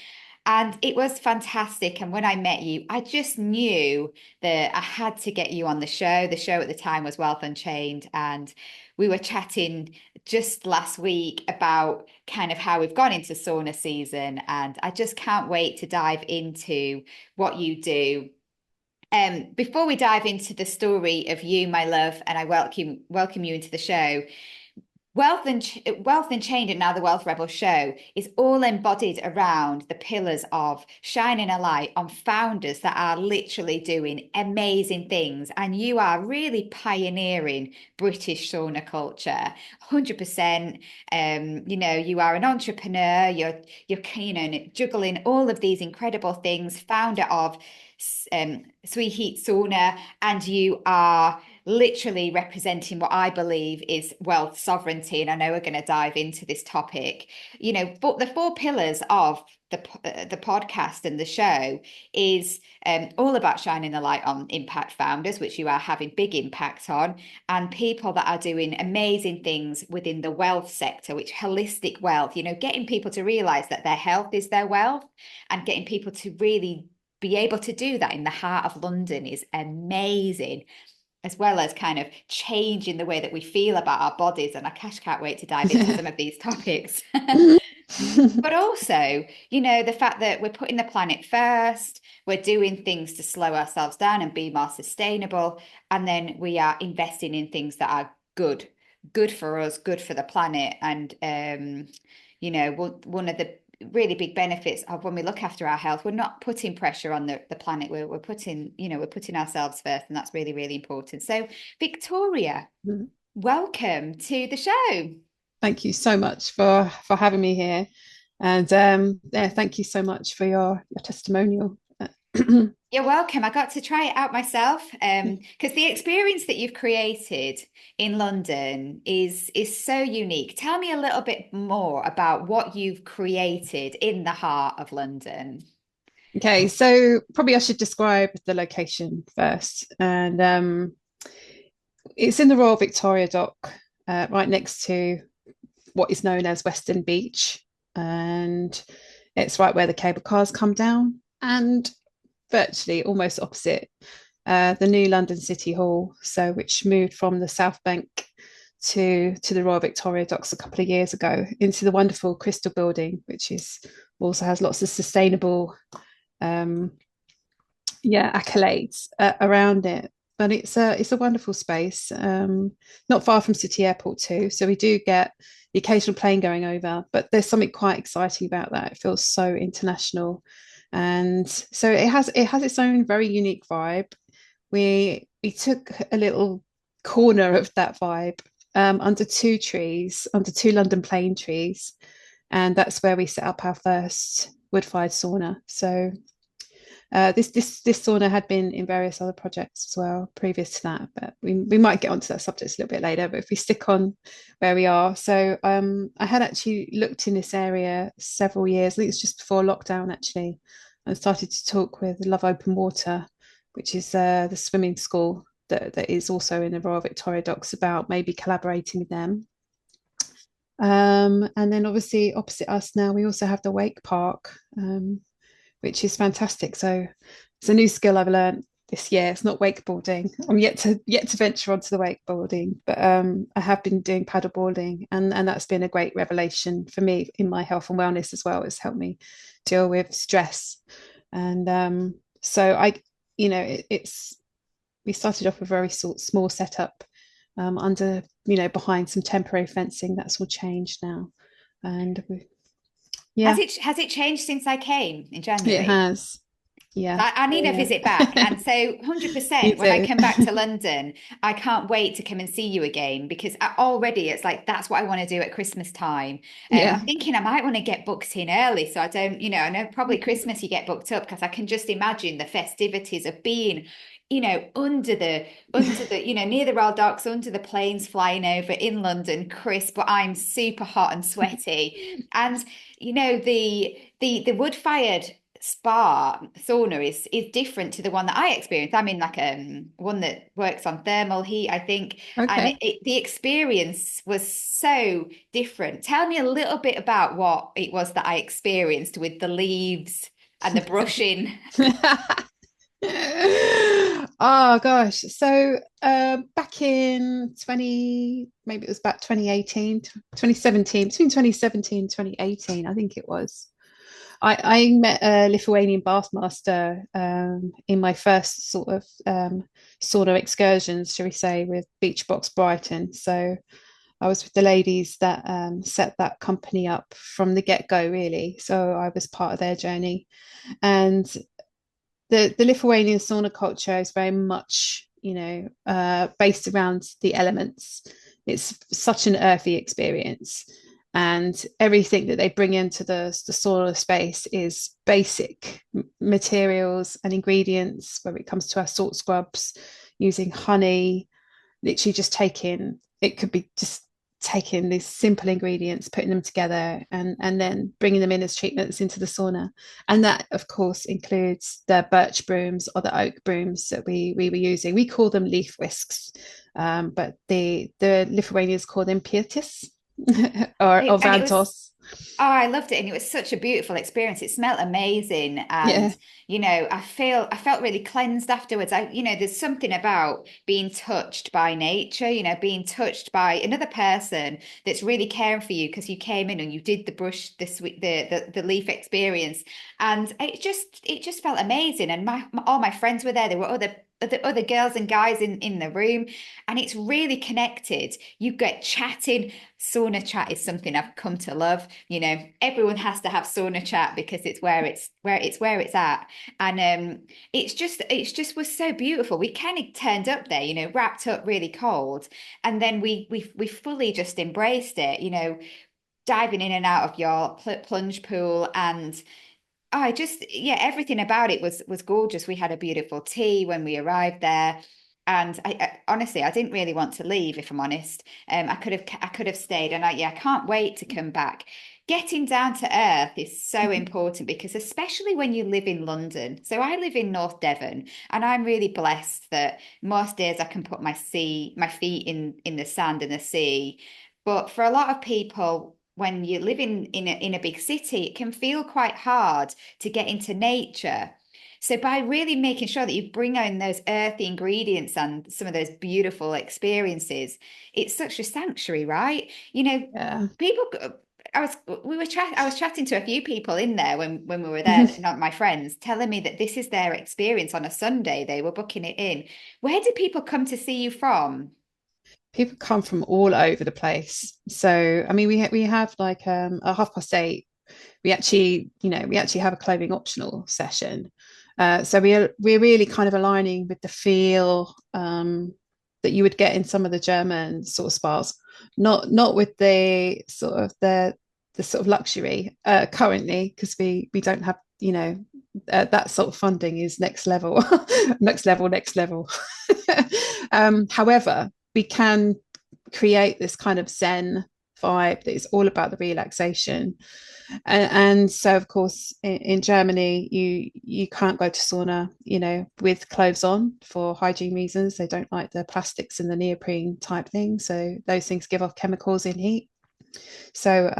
And it was fantastic. And when I met you, I just knew that I had to get you on the show. The show at the time was Wealth Unchained. And we were chatting just last week about kind of how we've gone into sauna season. And I just can't wait to dive into what you do. Before we dive into the story of you, my love, and I welcome you into the show. Wealth Unchained and now the Wealth Rebel show is all embodied around the pillars of shining a light on founders that are literally doing amazing things. And you are really pioneering British sauna culture, 100%. You are an entrepreneur, you're juggling all of these incredible things, founder of Sweet Heat Sauna, and you are literally representing what I believe is wealth sovereignty. And I know we're going to dive into this topic, but the four pillars of the podcast and the show is all about shining the light on impact founders, which you are having big impact on, and people that are doing amazing things within the wealth sector, which holistic wealth, getting people to realize that their health is their wealth and getting people to really be able to do that in the heart of London is amazing, as well as kind of changing the way that we feel about our bodies. And I can't wait to dive into some of these topics. But also, the fact that we're putting the planet first, we're doing things to slow ourselves down and be more sustainable. And then we are investing in things that are good for us, good for the planet. And, one of the really big benefits of when we look after our health, we're not putting pressure on the planet. We're putting ourselves first, and that's really, really important. So Victoria, welcome to the show. Thank you so much for having me here, and thank you so much for your testimonial. You're welcome. I got to try it out myself because the experience that you've created in London is so unique. Tell me a little bit more about what you've created in the heart of London. Okay, so probably I should describe the location first. And it's in the Royal Victoria Dock, right next to what is known as Western Beach. And it's right where the cable cars come down, and virtually almost opposite the new London City Hall, which moved from the South Bank to the Royal Victoria Docks a couple of years ago into the wonderful Crystal Building, which is also has lots of sustainable accolades around it. But it's a wonderful space, not far from City Airport too. So we do get the occasional plane going over, but there's something quite exciting about that. It feels so international, and so it has its own very unique vibe. We took a little corner of that vibe under two London plane trees, and that's where we set up our first wood-fired sauna. So this sauna had been in various other projects as well previous to that, but we might get onto that subject a little bit later. But if we stick on where we are, so I had actually looked in this area several years. I think it's just before lockdown actually. I started to talk with Love Open Water, which is the swimming school that is also in the Royal Victoria Docks, about maybe collaborating with them. And then obviously opposite us now, we also have the wake park, which is fantastic. So it's a new skill I've learned this year. It's not wakeboarding. I'm yet to venture onto the wakeboarding, but I have been doing paddleboarding, and that's been a great revelation for me in my health and wellness as well. It's helped me deal with stress, and so we started off a very small setup under behind some temporary fencing. That's all changed now, and Has it changed since I came in January? It has. Yeah. I need a visit back. And so 100% when I come back to London, I can't wait to come and see you again, because already it's like, that's what I want to do at Christmas time. I'm thinking I might want to get booked in early. So I don't, I know probably Christmas you get booked up, because I can just imagine the festivities of being under the near the Royal Docks, under the planes flying over in London, crisp, but I'm super hot and sweaty. And the wood-fired spa sauna is different to the one that I experienced. I'm in like one that works on thermal heat, I think. Okay. And the experience was so different. Tell me a little bit about what it was that I experienced with the leaves and the brushing. Oh gosh. So back in maybe it was about 2018, 2017, between 2017 and 2018, I think it was. I met a Lithuanian bath master in my first sort of sauna excursions, shall we say, with Beachbox Brighton. So I was with the ladies that set that company up from the get-go, really. So I was part of their journey. And the Lithuanian sauna culture is very much, based around the elements. It's such an earthy experience. And everything that they bring into the sauna space is basic materials and ingredients, whether it comes to our salt scrubs, using honey, literally just it could be just taking these simple ingredients, putting them together, and then bringing them in as treatments into the sauna. And that, of course, includes the birch brooms or the oak brooms that we were using. We call them leaf whisks, but the Lithuanians call them pirtis or vantos. I loved it, and it was such a beautiful experience. It smelled amazing, and I felt really cleansed afterwards. There's something about being touched by nature, being touched by another person that's really caring for you, because you came in and you did the brush, the leaf experience, and it just felt amazing. And all my friends were there. There were other girls and guys in the room, and it's really connected. You get chatting. Sauna chat is something I've come to love. Everyone has to have sauna chat, because it's where it's at. And it's just was so beautiful. We kind of turned up there, wrapped up really cold, and then we fully just embraced it, diving in and out of your plunge pool. And everything about it was gorgeous. We had a beautiful tea when we arrived there. And I honestly, I didn't really want to leave, if I'm honest. I could have stayed, and I can't wait to come back. Getting down to earth is so important, because especially when you live in London. So I live in North Devon, and I'm really blessed that most days I can put my feet in the sand and the sea. But for a lot of people, when you live in a big city, it can feel quite hard to get into nature. So by really making sure that you bring in those earthy ingredients and some of those beautiful experiences, it's such a sanctuary, right? You know, Yeah. people. I was chatting to a few people in there when we were there, not my friends, telling me that this is their experience on a Sunday. They were booking it in. Where do people come to see you from? People come from all over the place. So I mean, we have like at 8:30. We actually have a clothing optional session. So we're really kind of aligning with the feel that you would get in some of the German sort of spas, not with the sort of luxury currently, because we don't have, that sort of funding is next level, next level. However, we can create this kind of Zen vibe that is all about the relaxation. And so, of course, in Germany, you can't go to sauna, with clothes on for hygiene reasons. They don't like the plastics and the neoprene type thing. So those things give off chemicals in heat. So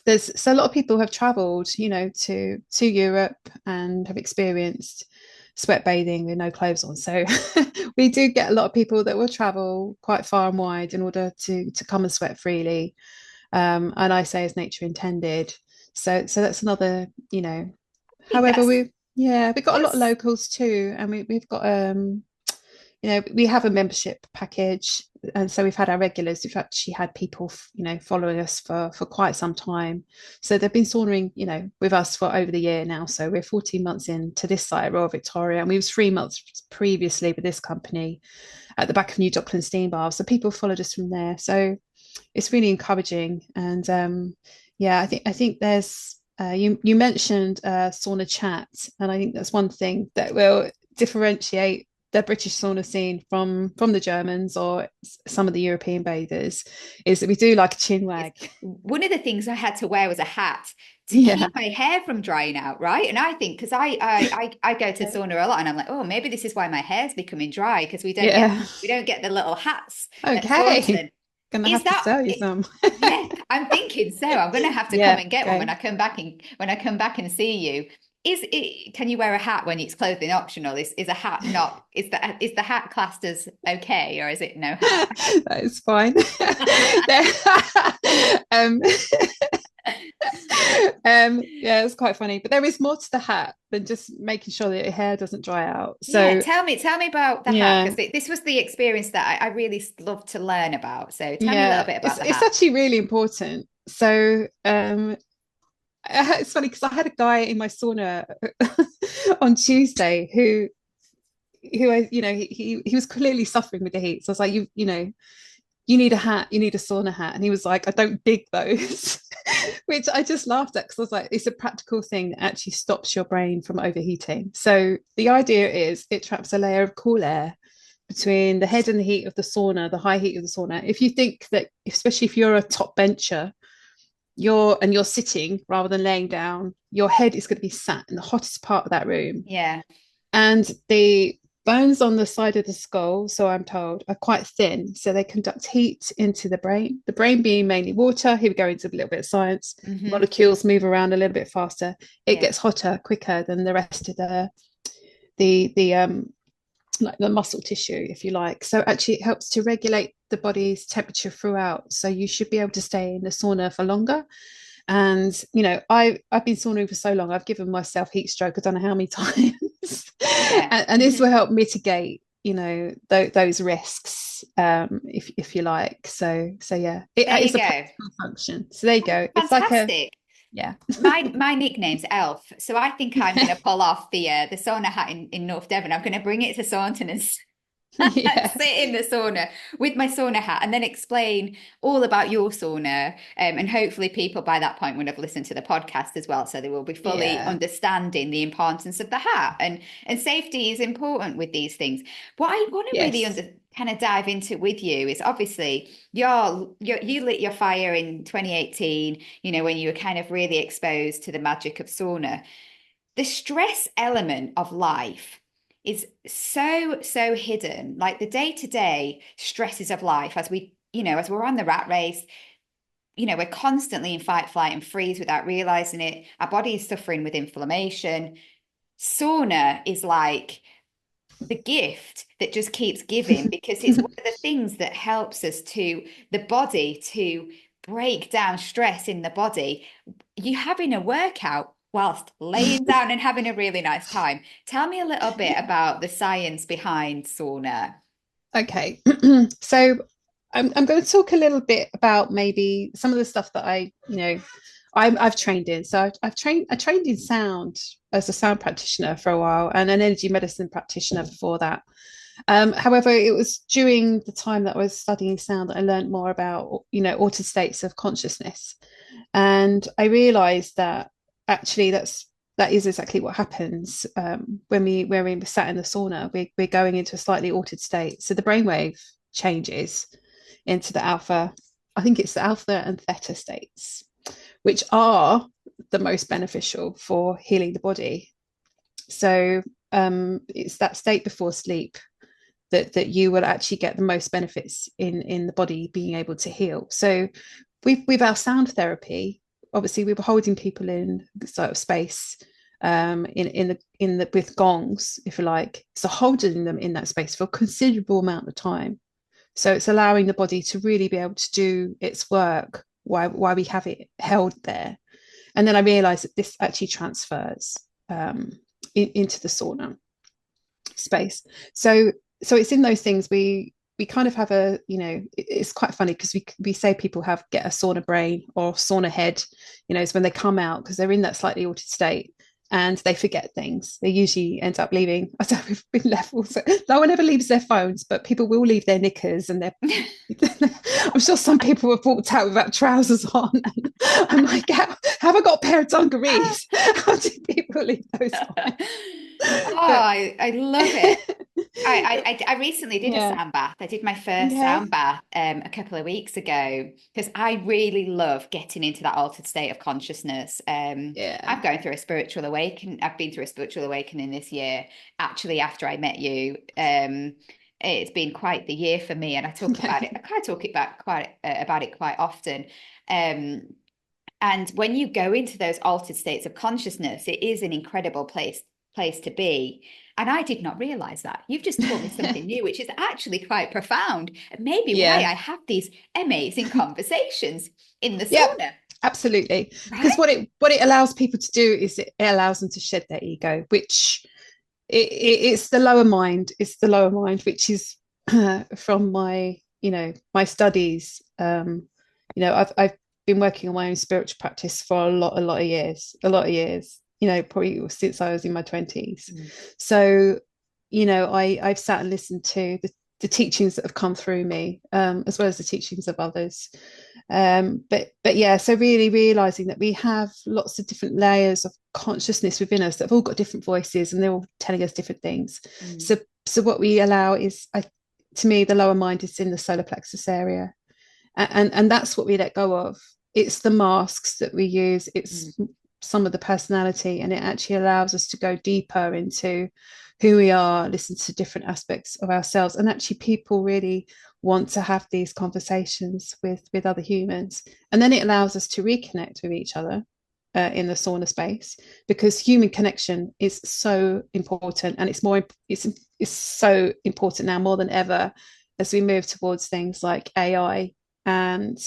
there's a lot of people have travelled, to Europe and have experienced sweat bathing with no clothes on. So we do get a lot of people that will travel quite far and wide in order to come and sweat freely. And I say as nature intended. So that's another, however, we've got a lot of locals too, and we've got we have a membership package, and so we've had our regulars. We've actually had people following us for quite some time, so they've been sauning with us for over the year now. So we're 14 months into this site at Royal Victoria, and we was 3 months previously with this company at the back of New Dockland Steam Bar. So people followed us from there. So it's really encouraging. And I think there's you mentioned sauna chat, and I think that's one thing that will differentiate the British sauna scene from the Germans or some of the European bathers, is that we do like a chin wag. One of the things I had to wear was a hat to keep my hair from drying out, right? And I think, because I go to sauna a lot, and I'm like, oh, maybe this is why my hair's becoming dry, because we don't get the little hats. Okay. Gonna have to sell you some. Yeah, I'm thinking so. I'm gonna have to come and get one when I come back and see you. Can you wear a hat when it's clothing optional? Is a hat not, is the hat classed as okay, or is it no hat? That is fine. It's quite funny, but there is more to the hat than just making sure that your hair doesn't dry out. So tell me about the hat, because this was the experience that I really love to learn about. So tell me a little bit about the hat. It's actually really important. So it's funny because I had a guy in my sauna on Tuesday who he was clearly suffering with the heat. So I was like, you need a hat, you need a sauna hat. And he was like, I don't dig those, which I just laughed at, because I was like, it's a practical thing that actually stops your brain from overheating. So the idea is it traps a layer of cool air between the head and the heat of the sauna, the high heat of the sauna. If you think that, especially if you're a top bencher, you're sitting rather than laying down, your head is going to be sat in the hottest part of that room. Yeah. And the bones on the side of the skull, so I'm told, are quite thin, so they conduct heat into the brain. The brain being mainly water. Here we go into a little bit of science. Molecules move around a little bit faster. It gets hotter quicker than the rest of the like the muscle tissue, if you like. So actually it helps to regulate the body's temperature throughout. So you should be able to stay in the sauna for longer. And I've been sauning for so long, I've given myself heat stroke I don't know how many times. And this will help mitigate those risks, if you like. So it is a practical function. So there you go. Fantastic. It's like my nickname's Elf, so I think I'm going to pull off the sauna hat in North Devon. I'm going to bring it to Saunton and sit in the sauna with my sauna hat, and then explain all about your sauna, and hopefully people by that point would have listened to the podcast as well, so they will be fully understanding the importance of the hat, and safety is important with these things. What I want to really kind of dive into with you is, obviously you lit your fire in 2018, when you were kind of really exposed to the magic of sauna. The stress element of life is so hidden, like the day-to-day stresses of life, as we're on the rat race, we're constantly in fight, flight and freeze without realizing it. Our body is suffering with inflammation. sauna is like the gift that just keeps giving, because it's one of the things that helps us to the body to break down stress in the body. You having a workout whilst laying down and having a really nice time. Tell me a little bit about the science behind sauna. Okay, so I'm going to talk a little bit about maybe some of the stuff that I've trained in. So I trained in sound as a sound practitioner for a while, and an energy medicine practitioner before that. However, it was during the time that I was studying sound that I learned more about, altered states of consciousness. And I realized that actually that is exactly what happens when we sat in the sauna. We're going into a slightly altered state. So the brainwave changes into the alpha. I think it's the alpha and theta states, which are the most beneficial for healing the body. So it's that state before sleep that you will actually get the most benefits in the body being able to heal. So with our sound therapy, obviously we were holding people in sort of space in the with gongs, if you like, so holding them in that space for a considerable amount of time. So it's allowing the body to really be able to do its work while we have it held there. And then I realized that this actually transfers into the sauna space. So it's in those things we kind of have it's quite funny because we say people get a sauna brain or sauna head, it's when they come out because they're in that slightly altered state and they forget things. They usually end up leaving. I don't know, we've been left also. No one ever leaves their phones, but people will leave their knickers and their I'm sure some people have walked out without trousers on. I'm like, have I got a pair of dungarees? How do people leave those on? I love it. I recently did a sound bath. I did my first sound bath a couple of weeks ago because I really love getting into that altered state of consciousness. I'm going through a spiritual awakening. I've been through a spiritual awakening this year, actually, after I met you. It's been quite the year for me, and I talk about it. I kind of talk about it quite often. And when you go into those altered states of consciousness, it is an incredible place to be. And I did not realize that. You've just taught me something new, which is actually quite profound. And maybe why I have these amazing conversations in the sauna. Absolutely. Right? Because what it allows people to do is it allows them to shed their ego, which it's the lower mind. It's the lower mind, which is from my studies. I've been working on my own spiritual practice for a lot of years, probably since I was in my 20s. So, I've sat and listened to the teachings that have come through me, as well as the teachings of others. So really realizing that we have lots of different layers of consciousness within us that have all got different voices and they're all telling us different things. So what we allow is, to me, the lower mind is in the solar plexus area. And that's what we let go of. It's the masks that we use. It's some of the personality, and it actually allows us to go deeper into who we are, listen to different aspects of ourselves. And actually people really want to have these conversations with other humans. And then it allows us to reconnect with each other in the sauna space, because human connection is so important, and it's so important now more than ever as we move towards things like AI and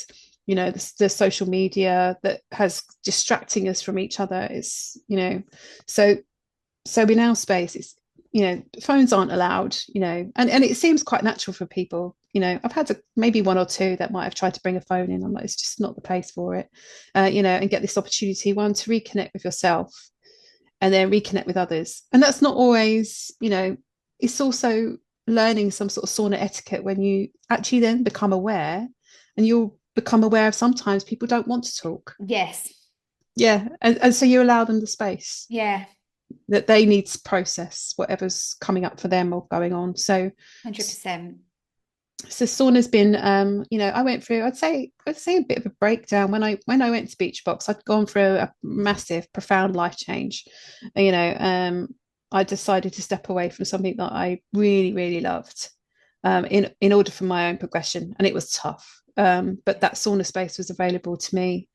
the social media that has distracting us from each other. Is so in our space it's phones aren't allowed, and it seems quite natural for people. I've had maybe one or two that might have tried to bring a phone in. I'm like, it's just not the place for it, and get this opportunity, one, to reconnect with yourself and then reconnect with others. And that's not always, it's also learning some sort of sauna etiquette when you actually then become aware, and you'll become aware of sometimes people don't want to talk. Yes. Yeah. And so you allow them the space. Yeah. That they need to process whatever's coming up for them or going on. So 100%. So sauna's been I went through, I'd say a bit of a breakdown when I went to Beachbox. I'd gone through a massive, profound life change. I decided to step away from something that I really, really loved in order for my own progression, and it was tough. But that sauna space was available to me,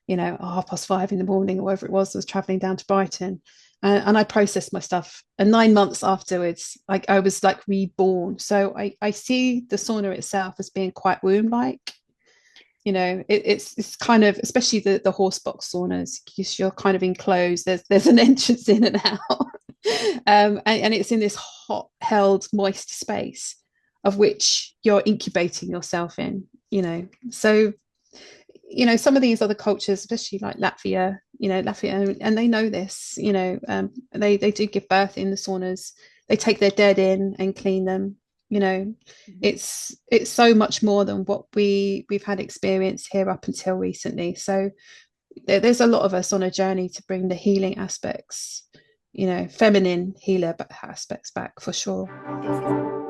5:30 in the morning or whatever it was. I was traveling down to Brighton, and I processed my stuff. And 9 months afterwards, like I was like reborn. So I see the sauna itself as being quite womb-like. You know, it's kind of, especially the horse box saunas, because you're kind of enclosed. There's an entrance in and out, and it's in this hot, held, moist space of which you're incubating yourself in. You know, so some of these other cultures, especially like Latvia, and they know this. They do give birth in the saunas. They take their dead in and clean them. It's so much more than what we've had experience here up until recently. So there's a lot of us on a journey to bring the healing aspects, feminine healer aspects back for sure.